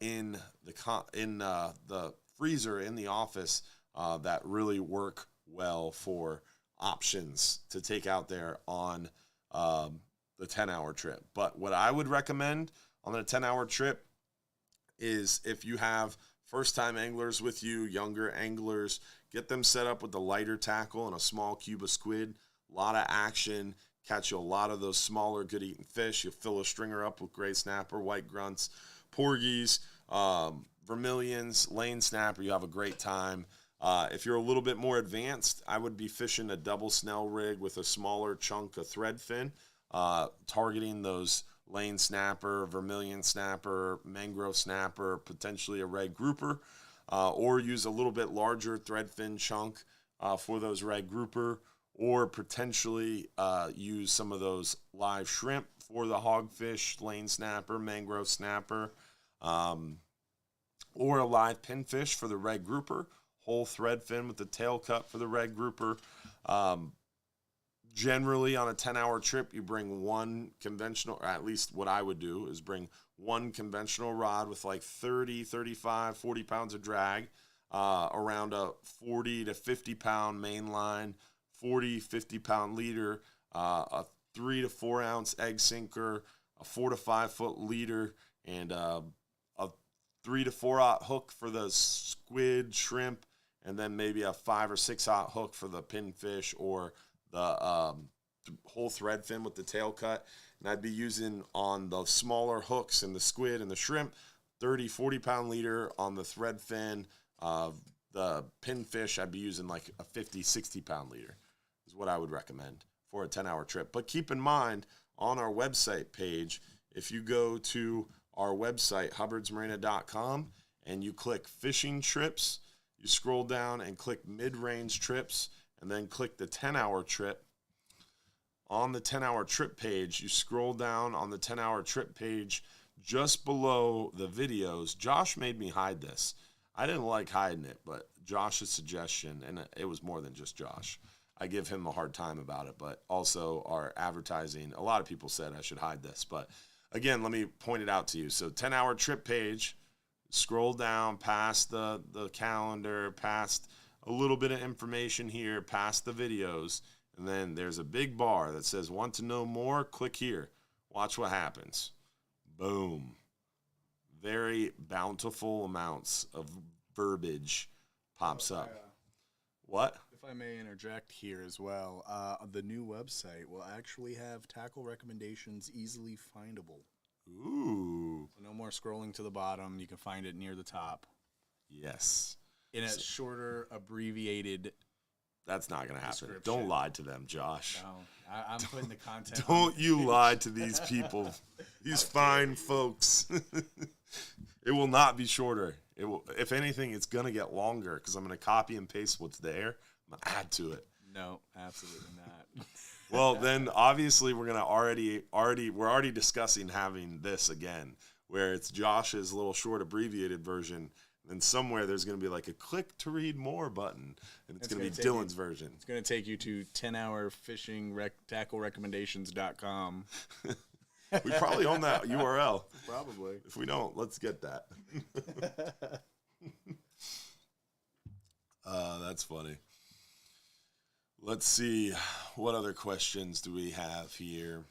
in the freezer in the office that really work well for options to take out there on the 10-hour trip. But what I would recommend on a 10-hour trip is, if you have first-time anglers with you, younger anglers, get them set up with the lighter tackle and a small cube of squid. A lot of action, catch you a lot of those smaller good-eating fish. You'll fill a stringer up with gray snapper, white grunts, porgies, vermilions, lane snapper. You have a great time. If you're a little bit more advanced, I would be fishing a double snell rig with a smaller chunk of threadfin, targeting those lane snapper, vermilion snapper, mangrove snapper, potentially a red grouper, or use a little bit larger threadfin chunk for those red grouper, or potentially use some of those live shrimp for the hogfish, lane snapper, mangrove snapper, or a live pinfish for the red grouper, whole threadfin with the tail cut for the red grouper. Generally, on a 10-hour trip, you bring one conventional, or at least what I would do is bring one conventional rod with like 30, 35, 40 pounds of drag, around a 40 to 50 pound main line, 40, 50 pound leader, a 3 to 4 ounce egg sinker, a 4 to 5 foot leader, and a 3 to 4 aught hook for the squid, shrimp, and then maybe a 5 or 6 aught hook for the pinfish or the whole thread fin with the tail cut. And I'd be using on the smaller hooks and the squid and the shrimp, 30, 40 pound leader. On the thread fin, the pinfish, I'd be using like a 50, 60 pound leader is what I would recommend for a 10-hour trip. But keep in mind, on our website page, if you go to our website, hubbardsmarina.com, and you click fishing trips, you scroll down and click mid-range trips, and then click the 10-hour trip. On the 10-hour trip page, you scroll down on the 10-hour trip page just below the videos. Josh made me hide this. I didn't like hiding it, but Josh's suggestion, and it was more than just Josh. I give him a hard time about it, but also our advertising, a lot of people said I should hide this. But again, let me point it out to you. So 10-hour trip page, scroll down past the calendar, past a little bit of information here, past the videos, and then there's a big bar that says, want to know more? Click here. Watch what happens. Boom. Very bountiful amounts of verbiage pops up. What? If I may interject here as well, the new website will actually have tackle recommendations easily findable. Ooh. So no more scrolling to the bottom. You can find it near the top. Yes. In a shorter, abbreviated. That's not going to happen. Don't lie to them, Josh. No, I'm putting the content. Don't you lie to these people, these fine folks. It will not be shorter. It will. If anything, it's going to get longer because I'm going to copy and paste what's there. I'm going to add to it. No, absolutely not. Well, then obviously we're going to we're already discussing having this again, where it's Josh's little short abbreviated version. And somewhere there's going to be like a click to read more button, and it's going to be Dylan's version. It's going to take you to 10-hour fishing tackle recommendations.com. We probably own that URL. Probably. If we don't, let's get that. That's funny. Let's see. What other questions do we have here?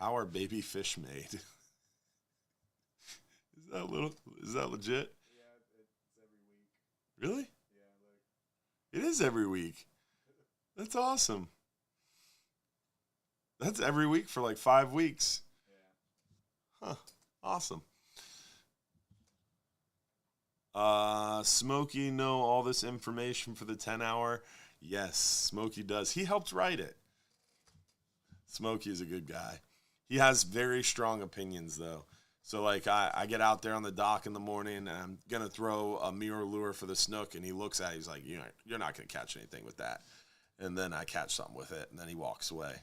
How are baby fish made? Is that legit? Yeah, it's every week. Really? Yeah, It is every week. That's awesome. That's every week for like 5 weeks. Yeah. Huh. Awesome. Smokey know all this information for the 10-hour? Yes, Smokey does. He helped write it. Smokey is a good guy. He has very strong opinions, though. So, like, I get out there on the dock in the morning, and I'm going to throw a mirror lure for the snook, and he looks at it. He's like, you're not going to catch anything with that. And then I catch something with it, and then he walks away.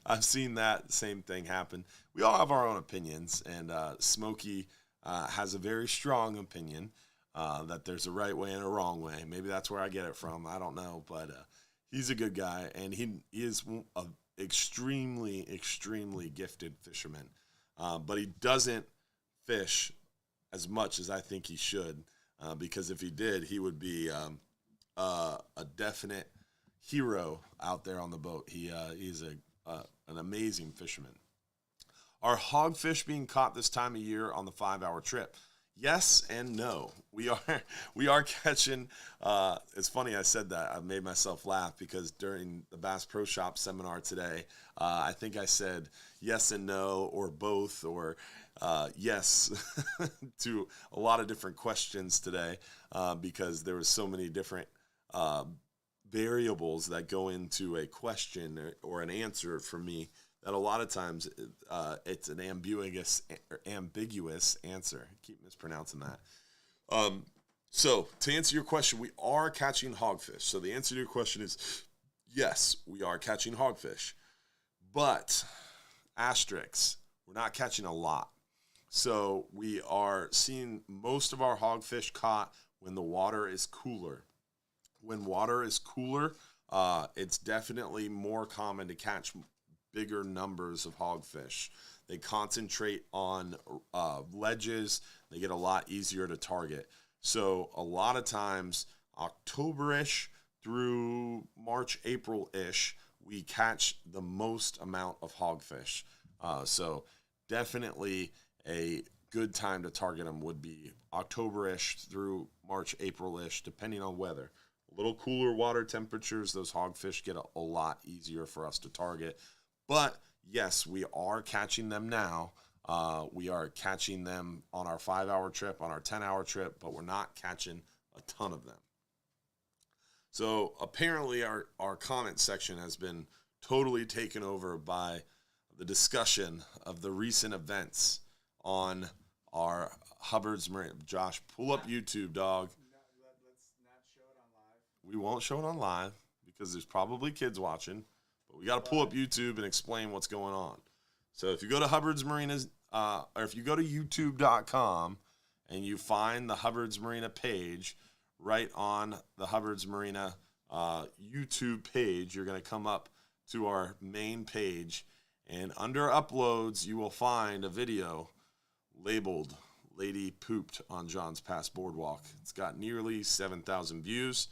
I've seen that same thing happen. We all have our own opinions, and Smokey has a very strong opinion that there's a right way and a wrong way. Maybe that's where I get it from. I don't know, but he's a good guy, and he is an extremely, extremely gifted fisherman. But he doesn't fish as much as I think he should, because if he did, he would be a definite hero out there on the boat. He's an amazing fisherman. Are hogfish being caught this time of year on the 5-hour trip? Yes and no. We are catching. It's funny I said that. I made myself laugh because during the Bass Pro Shop seminar today, I think I said yes and no, or both, or yes to a lot of different questions today, because there was so many different variables that go into a question or an answer for me that a lot of times it's an ambiguous answer. I keep mispronouncing that. So to answer your question, we are catching hogfish. So the answer to your question is yes, we are catching hogfish. But asterisks, we're not catching a lot. So we are seeing most of our hogfish caught when the water is cooler. when water is cooler, it's definitely more common to catch bigger numbers of hogfish. They concentrate on ledges. They get a lot easier to target. So a lot of times, October-ish through March, April-ish, we catch the most amount of hogfish. So definitely a good time to target them would be October-ish through March, April-ish, depending on weather. A little cooler water temperatures, those hogfish get a lot easier for us to target. But yes, we are catching them now. We are catching them on our 5-hour trip, on our 10-hour trip, but we're not catching a ton of them. So apparently our comment section has been totally taken over by the discussion of the recent events on our Hubbard's Marina. Josh, pull up YouTube, dog. Let's not show it on live. We won't show it on live because there's probably kids watching, but we got to pull up YouTube and explain what's going on. So if you go to Hubbard's Marinas, or if you go to youtube.com and you find the Hubbard's Marina page, right on the Hubbard's Marina YouTube page, you're going to come up to our main page, and under uploads, you will find a video labeled Lady Pooped on John's Pass Boardwalk. It's got nearly 7,000 views,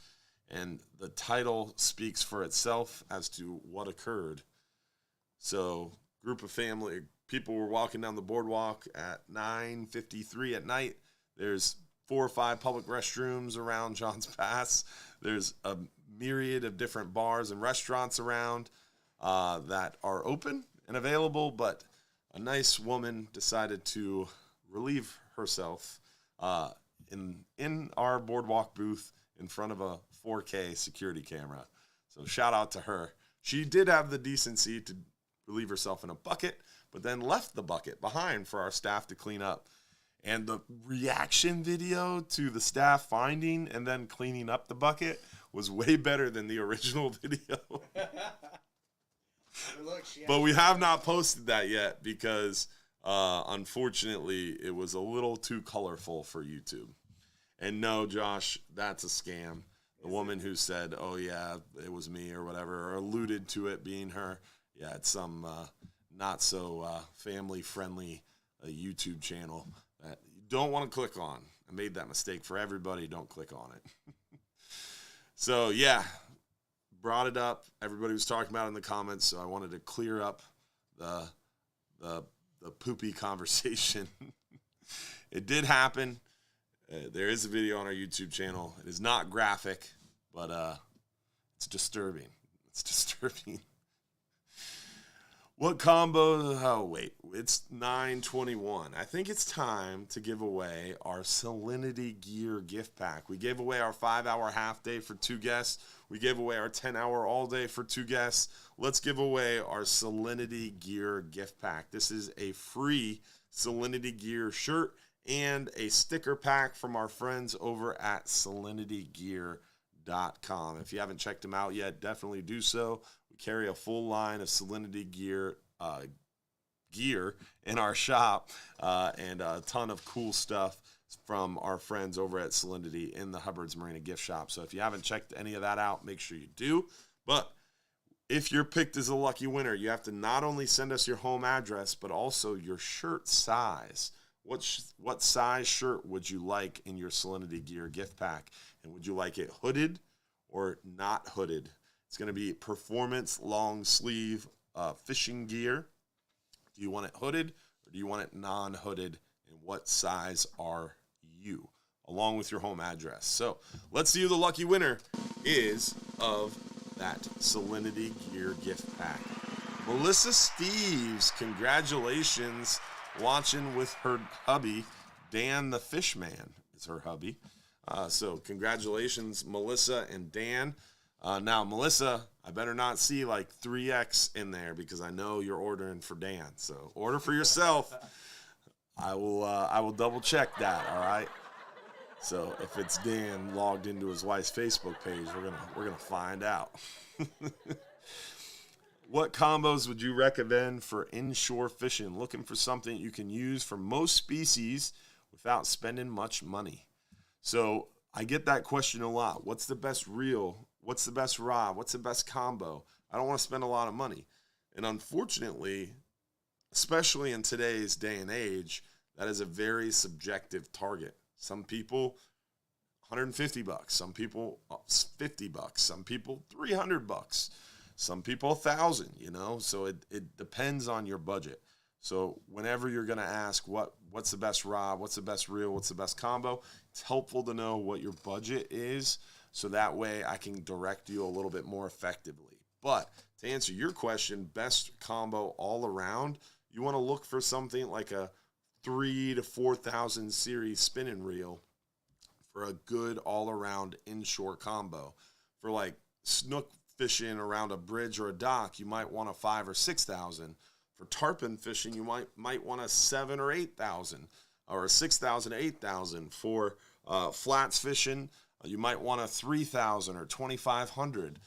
and the title speaks for itself as to what occurred. So, group of family, people were walking down the boardwalk at 9:53 at night. There's 4 or 5 public restrooms around John's Pass. There's a myriad of different bars and restaurants around that are open and available, but a nice woman decided to relieve herself in our boardwalk booth in front of a 4K security camera. So shout out to her. She did have the decency to relieve herself in a bucket, but then left the bucket behind for our staff to clean up. And the reaction video to the staff finding and then cleaning up the bucket was way better than the original video. But we have not posted that yet because, unfortunately, it was a little too colorful for YouTube. And no, Josh, that's a scam. The woman who said, oh, yeah, it was me or whatever, or alluded to it being her, yeah, it's some not so family-friendly YouTube channel that you don't want to click on. I made that mistake for everybody. Don't click on it. So, yeah, brought it up. Everybody was talking about it in the comments, so I wanted to clear up the poopy conversation. It did happen. There is a video on our YouTube channel. It is not graphic, but it's disturbing. It's disturbing. What combo? Oh, wait. It's 9:21. I think it's time to give away our Salinity Gear gift pack. We gave away our 5-hour half day for 2 guests. We gave away our 10-hour all day for 2 guests. Let's give away our Salinity Gear gift pack. This is a free Salinity Gear shirt and a sticker pack from our friends over at salinitygear.com. If you haven't checked them out yet, definitely do so. We carry a full line of Salinity gear in our shop and a ton of cool stuff from our friends over at Salinity in the Hubbard's Marina gift shop. So if you haven't checked any of that out, make sure you do. But if you're picked as a lucky winner, you have to not only send us your home address, but also your shirt size. What size shirt would you like in your Salinity Gear gift pack? And would you like it hooded or not hooded? It's going to be performance long sleeve fishing gear. Do you want it hooded or do you want it non-hooded? And what size are you? Along with your home address. So let's see who the lucky winner is of that Salinity Gear gift pack. Melissa Steves, congratulations. Watching with her hubby, Dan the Fishman is her hubby. So congratulations, Melissa and Dan. Now, Melissa, I better not see like 3X in there because I know you're ordering for Dan. So order for yourself. I will double check that. All right. So if it's Dan logged into his wife's Facebook page, we're gonna find out. What combos would you recommend for inshore fishing? Looking for something you can use for most species without spending much money. So I get that question a lot. What's the best reel? What's the best rod? What's the best combo? I don't want to spend a lot of money. And unfortunately, especially in today's day and age, that is a very subjective target. Some people, $150, some people $50, some people $300, some people $1,000, so it depends on your budget. So whenever you're going to ask what's the best rod, what's the best reel, what's the best combo, it's helpful to know what your budget is, so that way I can direct you a little bit more effectively. But to answer your question, best combo all around, you want to look for something like a 3,000 to 4,000 series spinning reel for a good all-around inshore combo. For like snook fishing around a bridge or a dock, you might want a 5,000 or 6,000. For tarpon fishing, you might want a 7,000 or 8,000, or a 6,000 to 8,000. For flats fishing, you might want a 3,000 or 2,500.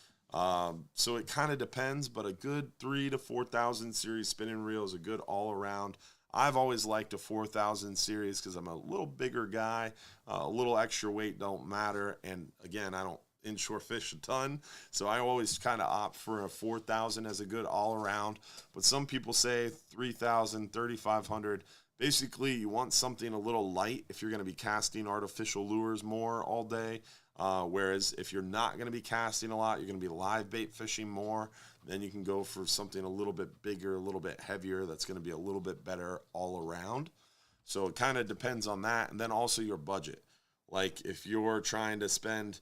So it kind of depends, but a good 3,000 to 4,000 series spinning reel is a good all-around. I've always liked a 4,000 series because I'm a little bigger guy. A little extra weight don't matter. And again, I don't inshore fish a ton, so I always kind of opt for a 4,000 as a good all-around. But some people say 3,000, 3,500. Basically, you want something a little light if you're going to be casting artificial lures more all day. Whereas if you're not going to be casting a lot, you're going to be live bait fishing more, then you can go for something a little bit bigger, a little bit heavier, that's going to be a little bit better all around. So it kind of depends on that. And then also your budget. Like if you're trying to spend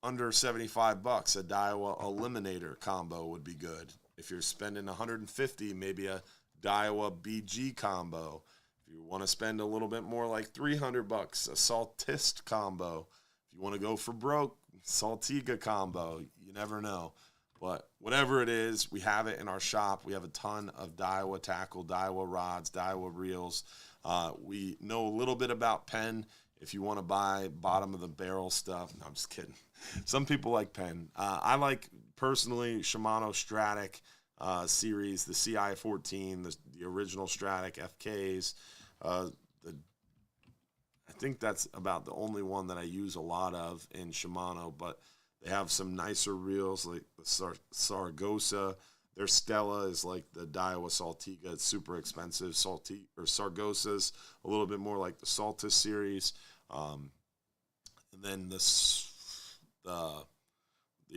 under $75, a Daiwa Eliminator combo would be good. If you're spending $150, maybe a Daiwa BG combo. If you want to spend a little bit more, like $300, a Saltist combo. If you want to go for broke, Saltiga combo. You never know. But whatever it is, we have it in our shop. We have a ton of Daiwa tackle, Daiwa rods, Daiwa reels. We know a little bit about Penn. If you want to buy bottom of the barrel stuff, no, I'm just kidding. Some people like Penn. I like, personally, Shimano Stratic series, the CI14, the original Stratic FKs. I think that's about the only one that I use a lot of in Shimano, but they have some nicer reels like the Sargosa. Their Stella is like the Daiwa Saltiga. It's super expensive. Sargosa's a little bit more like the Saltis series. And then the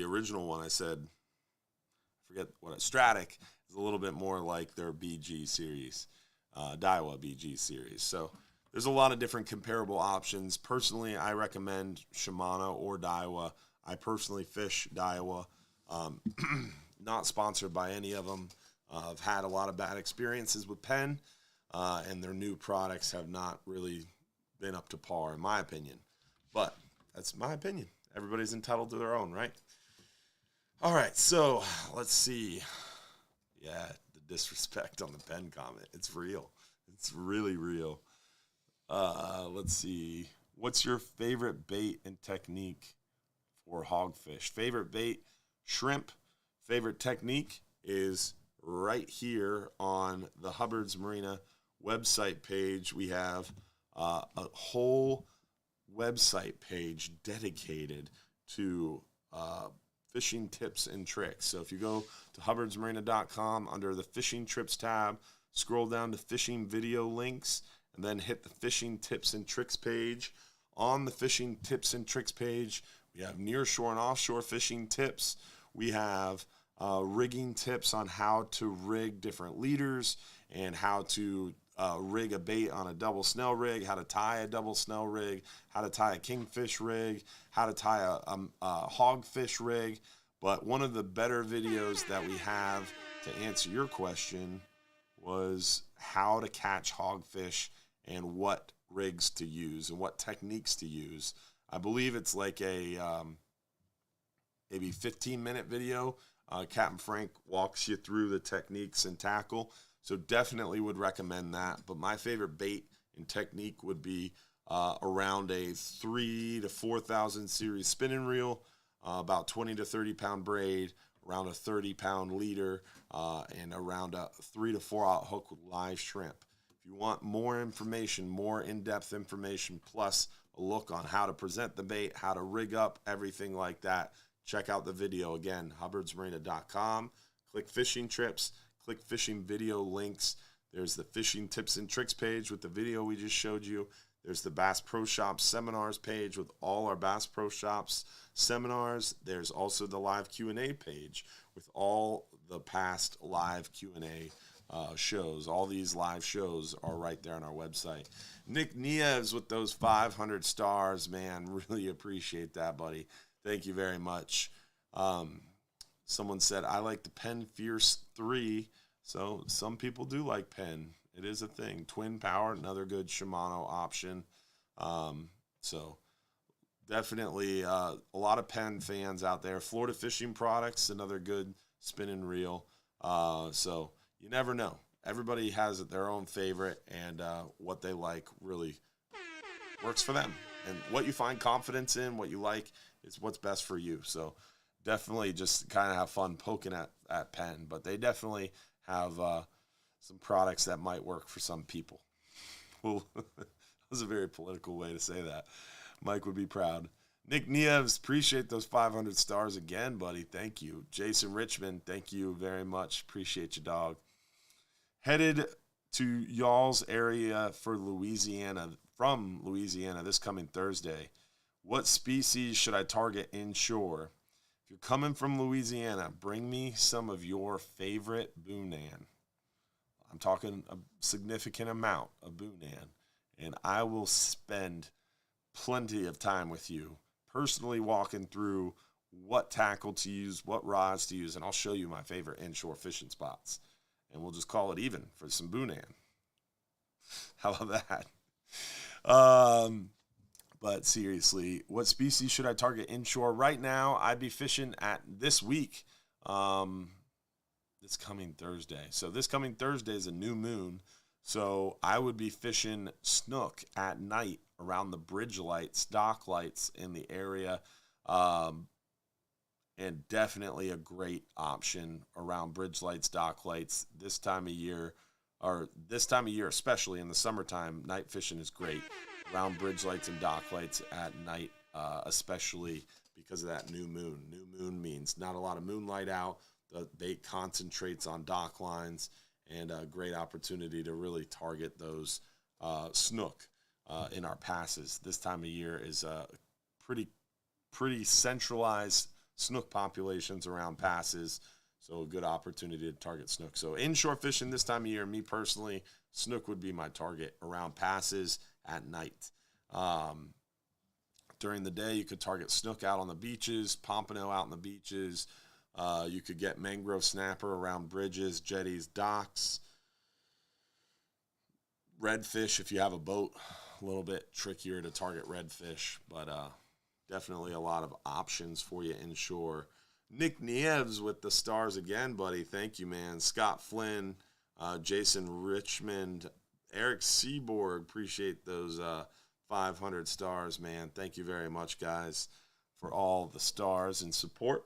original one I said, I forget what, Stratic is a little bit more like their BG series, Daiwa BG series. So there's a lot of different comparable options. Personally, I recommend Shimano or Daiwa. I personally fish Daiwa. Not sponsored by any of them. I've had a lot of bad experiences with Penn, and their new products have not really been up to par, in my opinion. But that's my opinion. Everybody's entitled to their own, right? All right, so let's see. Yeah, the disrespect on the Penn comment. It's real. It's really real. Let's see. What's your favorite bait and technique for hogfish? Favorite bait, shrimp. Favorite technique is right here on the Hubbard's Marina website page. We have a whole website page dedicated to fishing tips and tricks. So if you go to hubbardsmarina.com under the fishing trips tab, scroll down to fishing video links, and then hit the fishing tips and tricks page. On the fishing tips and tricks page, we have nearshore and offshore fishing tips. We have rigging tips on how to rig different leaders and how to rig a bait on a double snell rig, how to tie a double snell rig, how to tie a kingfish rig, how to tie a hogfish rig. But one of the better videos that we have to answer your question was how to catch hogfish and what rigs to use and what techniques to use. I believe it's like a maybe 15-minute video. Captain Frank walks you through the techniques and tackle. So definitely would recommend that. But my favorite bait and technique would be around a 3,000 to 4,000 series spinning reel, about 20 to 30 pound braid, around a 30-pound leader, and around a 3 to 4 out hook with live shrimp. If you want more information, more in-depth information, plus a look on how to present the bait, how to rig up, everything like that, check out the video. Again, hubbardsmarina.com. Click fishing trips, click fishing video links. There's the fishing tips and tricks page with the video we just showed you. There's the Bass Pro Shops seminars page with all our Bass Pro Shops seminars. There's also the live Q&A page with all the past live Q&A shows. All these live shows are right there on our website. Nick Nieves with those 500 stars, man, really appreciate that, buddy. Thank you very much. Someone said, I like the Penn Fierce 3. So some people do like Penn. It is a thing. Twin power, another good Shimano option. So definitely a lot of Penn fans out there. Florida Fishing Products, another good spinning reel. So you never know. Everybody has their own favorite, and what they like really works for them. And what you find confidence in, what you like, is what's best for you. So definitely just kind of have fun poking at Penn. But they definitely have some products that might work for some people. Well, that was a very political way to say that. Mike would be proud. Nick Nieves, appreciate those 500 stars again, buddy. Thank you. Jason Richmond, thank you very much. Appreciate you, dog. Headed to y'all's area for Louisiana, from Louisiana this coming Thursday. What species should I target inshore? If you're coming from Louisiana, bring me some of your favorite Boonan. I'm talking a significant amount of Boonan, and I will spend plenty of time with you, personally walking through what tackle to use, what rods to use, and I'll show you my favorite inshore fishing spots. And we'll just call it even for some Boonan. How about that? But seriously, what species should I target inshore? Right now, I'd be fishing at this week, this coming Thursday. So this coming Thursday is a new moon. So I would be fishing snook at night around the bridge lights, dock lights in the area. And definitely a great option around bridge lights, dock lights this time of year, especially in the summertime. Night fishing is great around bridge lights and dock lights at night, especially because of that new moon. New moon means not a lot of moonlight out. The bait concentrates on dock lines, and a great opportunity to really target those snook in our passes. This time of year is pretty centralized snook populations around passes, so a good opportunity to target snook. So inshore fishing this time of year, me personally, snook would be my target around passes at night. During the day, you could target snook out on the beaches, pompano out on the beaches. You could get mangrove snapper around bridges, jetties, docks. Redfish, if you have a boat, a little bit trickier to target redfish, but definitely a lot of options for you inshore. Nick Nieves with the stars again, buddy. Thank you, man. Scott Flynn, Jason Richmond, Eric Seaborg. Appreciate those 500 stars, man. Thank you very much, guys, for all the stars and support.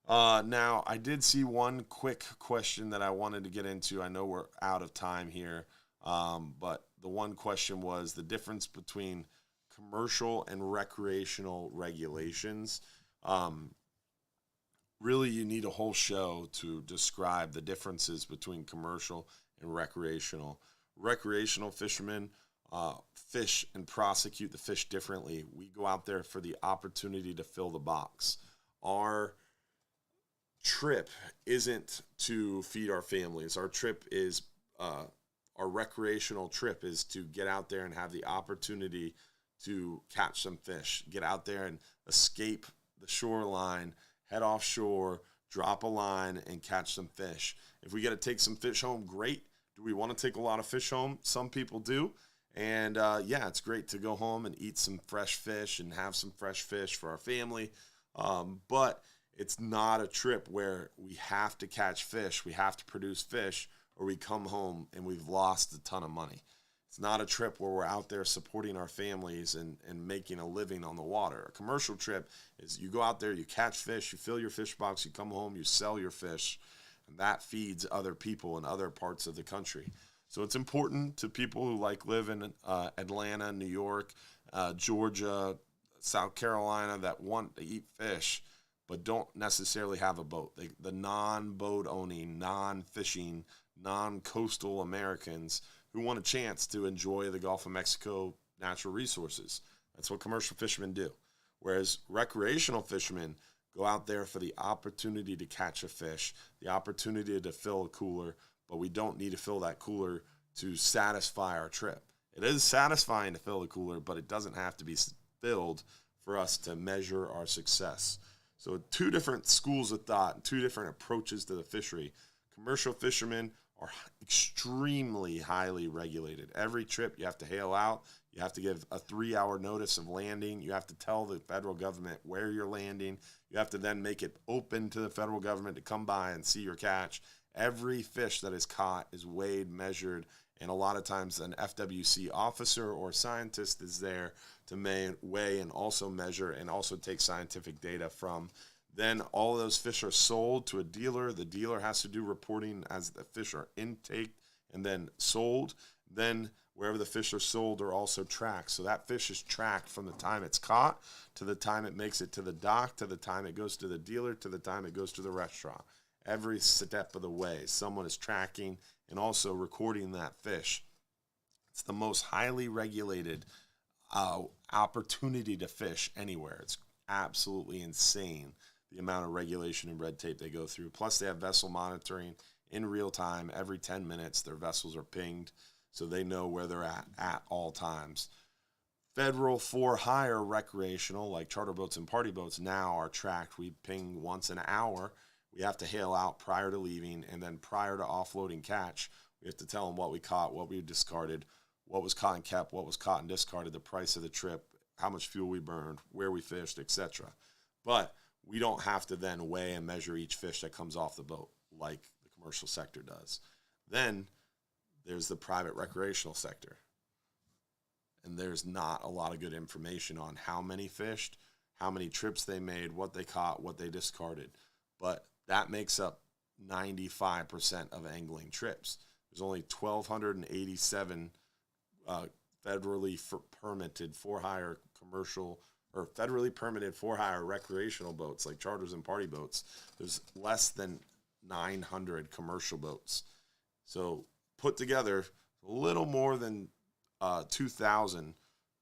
Now, I did see one quick question that I wanted to get into. I know we're out of time here, but the one question was the difference between commercial and recreational regulations. Really, you need a whole show to describe the differences between commercial and recreational. Recreational fishermen fish and prosecute the fish differently. We go out there for the opportunity to fill the box. Our trip isn't to feed our families. Our trip is, our recreational trip is to get out there and have the opportunity to catch some fish, get out there and escape the shoreline, head offshore, drop a line, and catch some fish. If we get to take some fish home, great. Do we want to take a lot of fish home? Some people do. And yeah, it's great to go home and eat some fresh fish and have some fresh fish for our family. But it's not a trip where we have to catch fish, we have to produce fish, or we come home and we've lost a ton of money. It's not a trip where we're out there supporting our families and making a living on the water. A commercial trip is you go out there, you catch fish, you fill your fish box, you come home, you sell your fish, and that feeds other people in other parts of the country. So it's important to people who live in Atlanta, New York, Georgia, South Carolina that want to eat fish but don't necessarily have a boat. The non-boat owning, non-fishing, non-coastal Americans who want a chance to enjoy the Gulf of Mexico natural resources. That's what commercial fishermen do. Whereas recreational fishermen go out there for the opportunity to catch a fish, the opportunity to fill a cooler, but we don't need to fill that cooler to satisfy our trip. It is satisfying to fill the cooler, but it doesn't have to be filled for us to measure our success. So two different schools of thought, two different approaches to the fishery. Commercial fishermen are extremely highly regulated. Every trip you have to hail out. You have to give a 3-hour notice of landing. You have to tell the federal government where you're landing. You have to then make it open to the federal government to come by and see your catch. Every fish that is caught is weighed, measured, and a lot of times an FWC officer or scientist is there to weigh and also measure and also take scientific data from. Then all of those fish are sold to a dealer. The dealer has to do reporting as the fish are intaked and then sold. Then wherever the fish are sold are also tracked. So that fish is tracked from the time it's caught to the time it makes it to the dock, to the time it goes to the dealer, to the time it goes to the restaurant. Every step of the way, someone is tracking and also recording that fish. It's the most highly regulated opportunity to fish anywhere. It's absolutely insane the amount of regulation and red tape they go through. Plus, they have vessel monitoring in real time. Every 10 minutes, their vessels are pinged, so they know where they're at all times. Federal for-hire recreational, like charter boats and party boats, now are tracked. We ping once an hour. We have to hail out prior to leaving, and then prior to offloading catch, we have to tell them what we caught, what we discarded, what was caught and kept, what was caught and discarded, the price of the trip, how much fuel we burned, where we fished, etc. But we don't have to then weigh and measure each fish that comes off the boat like the commercial sector does. Then there's the private recreational sector. And there's not a lot of good information on how many fished, how many trips they made, what they caught, what they discarded. But that makes up 95% of angling trips. There's only 1,287 federally permitted for-hire commercial or federally permitted for-hire recreational boats like charters and party boats. There's less than 900 commercial boats. So put together, a little more than 2,000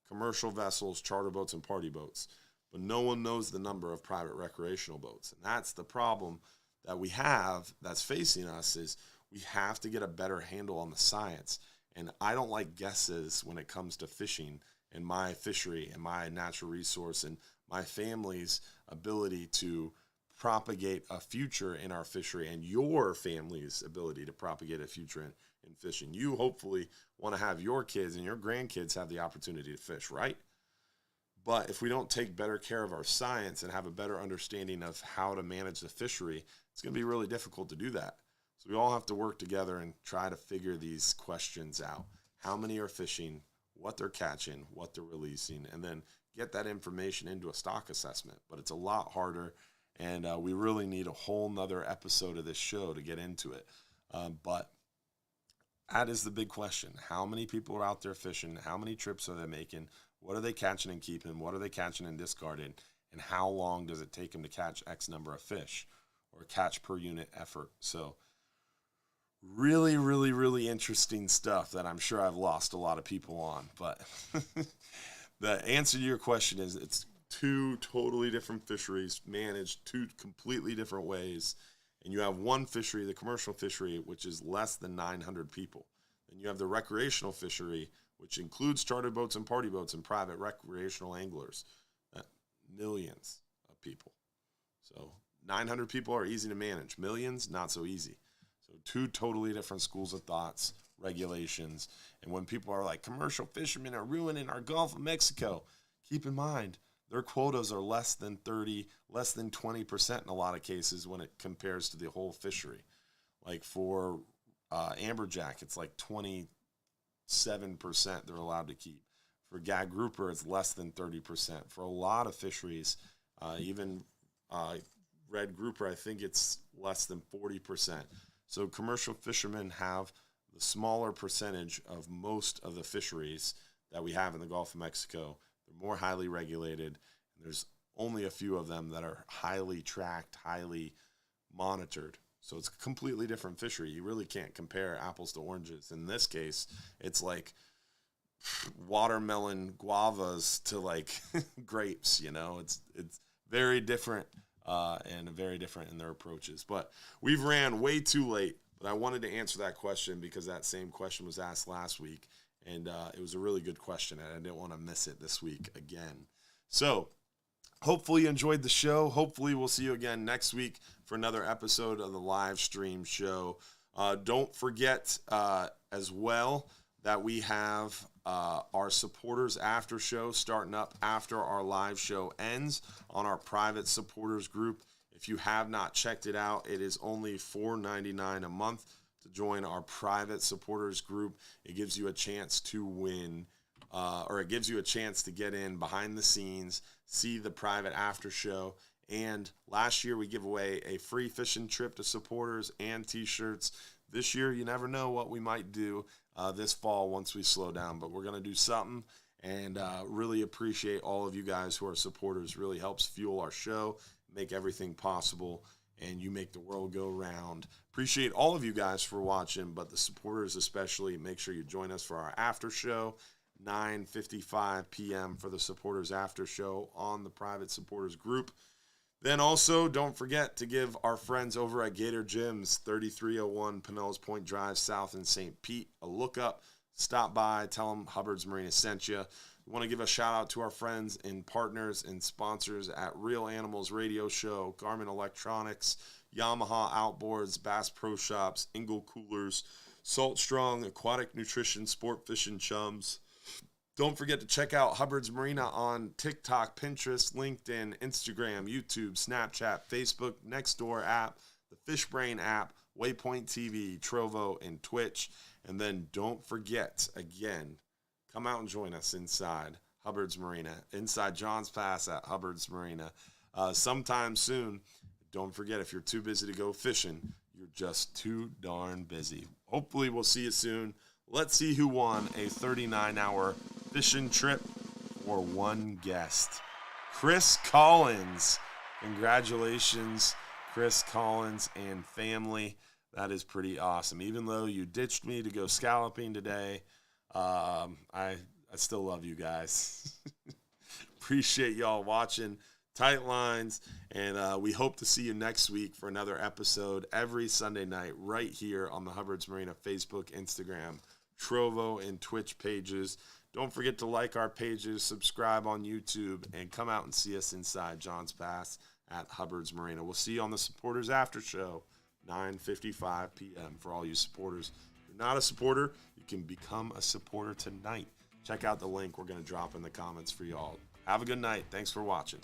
commercial vessels, charter boats, and party boats. But no one knows the number of private recreational boats. And that's the problem that we have that's facing us is we have to get a better handle on the science. And I don't like guesses when it comes to fishing and my fishery and my natural resource and my family's ability to propagate a future in our fishery and your family's ability to propagate a future in fishing. You hopefully want to have your kids and your grandkids have the opportunity to fish, right? But if we don't take better care of our science and have a better understanding of how to manage the fishery, it's going to be really difficult to do that. So we all have to work together and try to figure these questions out. How many are fishing, what they're catching, what they're releasing, and then get that information into a stock assessment. But it's a lot harder, and we really need a whole nother episode of this show to get into it. But that is the big question. How many people are out there fishing? How many trips are they making? What are they catching and keeping? What are they catching and discarding? And how long does it take them to catch X number of fish or catch per unit effort? So really, really, really interesting stuff that I'm sure I've lost a lot of people on. But the answer to your question is it's two totally different fisheries managed two completely different ways. And you have one fishery, the commercial fishery, which is less than 900 people. Then you have the recreational fishery, which includes charter boats and party boats and private recreational anglers. Millions of people. So 900 people are easy to manage. Millions, not so easy. So two totally different schools of thoughts, regulations. And when people are like, commercial fishermen are ruining our Gulf of Mexico, keep in mind, their quotas are less than 30, less than 20% in a lot of cases when it compares to the whole fishery. Like for amberjack, it's like 27% they're allowed to keep. For gag grouper, it's less than 30%. For a lot of fisheries, even red grouper, I think it's less than 40%. So commercial fishermen have the smaller percentage of most of the fisheries that we have in the Gulf of Mexico. more highly regulated. And there's only a few of them that are highly tracked, highly monitored. So it's a completely different fishery. You really can't compare apples to oranges. In this case, it's like watermelon guavas to like grapes, you know. It's very different and very different in their approaches. But we've ran way too late. But I wanted to answer that question because that same question was asked last week. And it was a really good question, and I didn't want to miss it this week again. So hopefully you enjoyed the show. Hopefully we'll see you again next week for another episode of the live stream show. Don't forget as well that we have our supporters after show starting up after our live show ends on our private supporters group. If you have not checked it out, it is only $4.99 a month to join our private supporters group. It gives you a chance to win, or it gives you a chance to get in behind the scenes, see the private after show. And last year we gave away a free fishing trip to supporters and t-shirts. This year, you never know what we might do this fall once we slow down, but we're going to do something. And really appreciate all of you guys who are supporters. Really helps fuel our show, make everything possible, and you make the world go round. Appreciate all of you guys for watching, but the supporters especially. Make sure you join us for our after show, 9:55 p.m. for the supporters after show on the private supporters group. Then also, don't forget to give our friends over at Gator Gyms, 3301 Pinellas Point Drive South in St. Pete, a look up. Stop by, tell them Hubbard's Marina sent you. We want to give a shout out to our friends and partners and sponsors at Real Animals Radio Show, Garmin Electronics, Yamaha Outboards, Bass Pro Shops, Engel Coolers, Salt Strong, Aquatic Nutrition, Sport Fishing Chums. Don't forget to check out Hubbard's Marina on TikTok, Pinterest, LinkedIn, Instagram, YouTube, Snapchat, Facebook, Nextdoor app, the Fishbrain app, Waypoint TV, Trovo, and Twitch. And then don't forget, again, come out and join us inside Hubbard's Marina, inside John's Pass at Hubbard's Marina sometime soon. Don't forget, if you're too busy to go fishing, you're just too darn busy. Hopefully we'll see you soon. Let's see who won a 39-hour fishing trip for one guest. Chris Collins. Congratulations, Chris Collins and family. That is pretty awesome. Even though you ditched me to go scalloping today, I still love you guys. Appreciate y'all watching Tight Lines, and we hope to see you next week for another episode every Sunday night right here on the Hubbard's Marina Facebook, Instagram, Trovo, and Twitch pages. Don't forget to like our pages, subscribe on YouTube, and come out and see us inside John's Pass at Hubbard's Marina. We'll see you on the Supporters After Show, 9:55 p.m. for all you supporters. If you're not a supporter, you can become a supporter tonight. Check out the link we're going to drop in the comments for y'all. Have a good night. Thanks for watching.